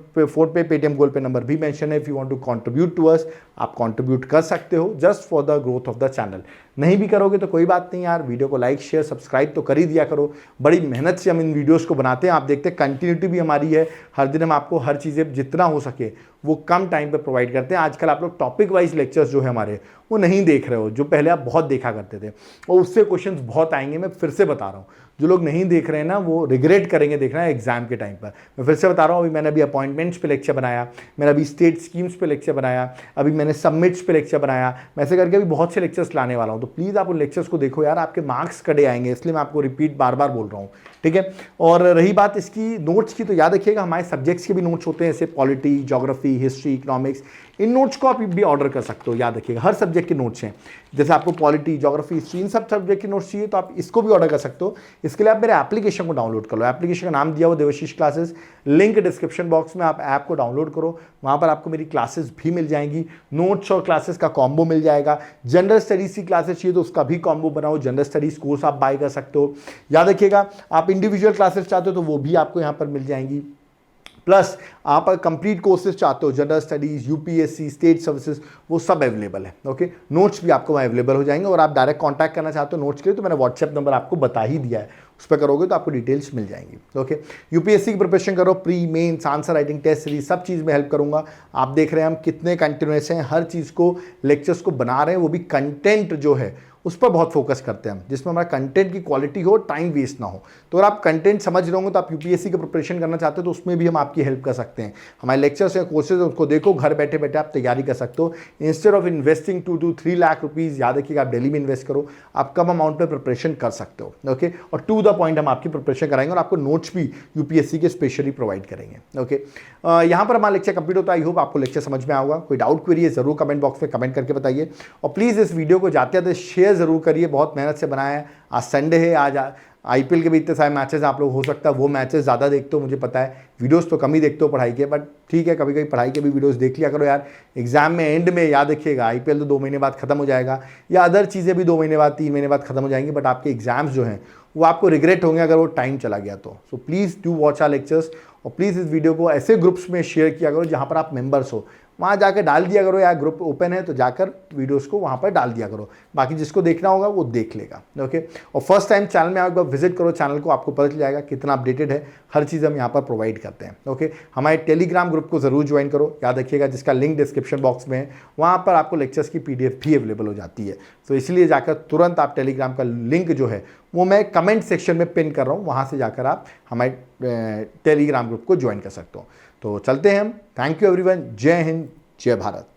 पे, पेटीएम, गूगल पे नंबर भी मेंशन है। If you want to contribute to us, आप कंट्रीब्यूट कर सकते हो just for the growth of the channel. नहीं भी करोगे तो कोई बात नहीं यार, वीडियो को लाइक शेयर सब्सक्राइब तो कर ही दिया करो। बड़ी मेहनत से हम इन वीडियोस को बनाते हैं, आप देखते हैं कंटिन्यूटी भी हमारी है, हर दिन हम आपको हर चीज़ें जितना हो सके वो कम टाइम पे प्रोवाइड करते हैं। आजकल आप लोग टॉपिक वाइज लेक्चर्स जो है हमारे वो नहीं देख रहे हो, जो पहले आप बहुत देखा करते थे, और उससे क्वेश्चंस बहुत आएंगे। मैं फिर से बता रहा हूँ, जो लोग नहीं देख रहे हैं ना वो रिग्रेट करेंगे देखना है एग्जाम के टाइम पर। मैं फिर से बता रहा हूँ, अभी मैंने अभी अपॉइंटमेंट्स पे लेक्चर बनाया, मैंने अभी स्टेट स्कीम्स पे लेक्चर बनाया, अभी मैंने सबमिट्स पे लेक्चर बनाया, मैं ऐसे करके अभी बहुत से लेक्चर्स लाने वाला हूँ। तो प्लीज़ आप उन लेक्चर्स को देखो यार, आपके मार्क्स कड़े आएंगे, इसलिए मैं आपको रिपीट बार बार बोल रहा हूँ। ठीक है, और रही बात इसकी नोट्स की, तो याद रखिएगा हमारे सब्जेक्ट्स के भी नोट्स होते हैं, जैसे पॉलिटी, ज्योग्राफी, हिस्ट्री, इकोनॉमिक्स, इन नोट्स को आप भी ऑर्डर कर सकते हो। याद रखिएगा हर सब्जेक्ट के नोट्स हैं, जैसे आपको पॉलिटी, ज्योग्राफी, हिस्ट्री, इन सब सब्जेक्ट के नोट्स चाहिए तो आप इसको भी ऑर्डर कर सकते हो। इसके लिए आप मेरे एप्लीकेशन को डाउनलोड कर लो, एप्लीकेशन का नाम दिया हुआ Debashish classes, link description box में, आप ऐप को डाउनलोड करो, वहाँ पर आपको मेरी क्लासेस भी मिल जाएंगी, नोट्स और क्लासेस का कॉम्बो मिल जाएगा। जनरल स्टडीज की क्लासेस चाहिए तो उसका भी कॉम्बो बनाओ, जनरल स्टडीज कोर्स आप बाय कर सकते हो। याद रखिएगा आप इंडिविजुअल क्लासेस चाहते हो तो वो भी आपको यहाँ पर मिल जाएंगी, प्लस आप कंप्लीट कोर्सेज चाहते हो, general studies, UPSC, state services, वो सब अवेलेबल है। ओके, नोट्स भी आपको वहाँ अवेलेबल हो जाएंगे, और आप डायरेक्ट कांटेक्ट करना चाहते हो नोट्स के लिए तो मैंने व्हाट्सएप नंबर आपको बता ही दिया है, उस पर करोगे तो आपको डिटेल्स मिल जाएंगी। ओके, यूपीएससी की प्रिपरेशन करो, pre mains, answer writing, test series, सब चीज़ में हेल्प करूंगा। आप देख रहे हैं हम कितने कंटिन्यूस हैं, हर चीज़ को लेक्चर्स को बना रहे हैं, वो भी कंटेंट जो है उस पर बहुत फोकस करते हैं हम, जिसमें हमारा कंटेंट की क्वालिटी हो, टाइम वेस्ट ना हो। तो अगर आप कंटेंट समझ रहे होंगे तो आप यूपीएससी की प्रिपरेशन करना चाहते हो तो उसमें भी हम आपकी हेल्प कर सकते हैं। हमारे लेक्चर्स हैं, कोर्सेज हैं, उसको देखो, घर बैठे बैठे आप तैयारी कर सकते हो। Instead of investing 2 to 3 lakh rupees, याद रखिएगा आप डेली में इन्वेस्ट करो, आप कम अमाउंट पर प्रिपरेशन कर सकते हो। ओके, और टू द पॉइंट हम आपकी प्रिपरेशन कराएंगे और आपको नोट्स भी यूपीएससी के स्पेशली प्रोवाइड करेंगे। ओके, यहाँ पर हमारा लेक्चर कंप्लीट होता है। आई होप आपको लेक्चर समझ में आएगा। कोई डाउट क्वेरी है जरूर कमेंट बॉक्स में कमेंट करके बताइए, और प्लीज़ इस वीडियो को जाते जाते शेयर जरूर करिए, बहुत मेहनत से बनाया है। आज संडे है, आज आईपीएल के भी इतने सारे मैचेस आप लोग हो सकता है वो मैचेस ज़्यादा देखते हो, मुझे पता है, वीडियोस तो कम ही देखते हो पढ़ाई के, बट ठीक है, कभी कभी पढ़ाई के भी वीडियोस देख लिया करो यार। एग्जाम में एंड में याद रखिएगा आईपीएल तो 2 महीने बाद खत्म हो जाएगा, या अदर चीज़ें भी 2 महीने बाद, 3 महीने बाद खत्म हो जाएंगी, बट आपके एग्जाम्स जो हैं वो आपको रिग्रेट होंगे अगर वो टाइम चला गया तो। So please do watch our lectures, और प्लीज़ इस वीडियो को ऐसे ग्रुप्स में शेयर किया करो जहाँ पर आप मेंबर्स हो, वहाँ जाकर डाल दिया करो, या ग्रुप ओपन है तो जाकर वीडियोस को वहाँ पर डाल दिया करो, बाकी जिसको देखना होगा वो देख लेगा। ओके, और फर्स्ट टाइम चैनल में एक बार विजिट करो चैनल को, आपको पता चल जाएगा कितना अपडेटेड है, हर चीज़ हम यहाँ पर प्रोवाइड करते हैं। ओके, हमारे टेलीग्राम ग्रुप को ज़रूर ज्वाइन करो, याद रखिएगा जिसका लिंक डिस्क्रिप्शन बॉक्स में है, वहाँ पर आपको लेक्चर्स की PDF भी अवेलेबल हो जाती है। तो इसलिए जाकर तुरंत आप टेलीग्राम का लिंक जो है वो मैं कमेंट सेक्शन में पिन कर रहा हूँ, वहाँ से जाकर आप हमारे टेलीग्राम ग्रुप को ज्वाइन कर सकते हो। तो चलते हैं हम, थैंक यू एवरीवन, जय हिंद, जय भारत।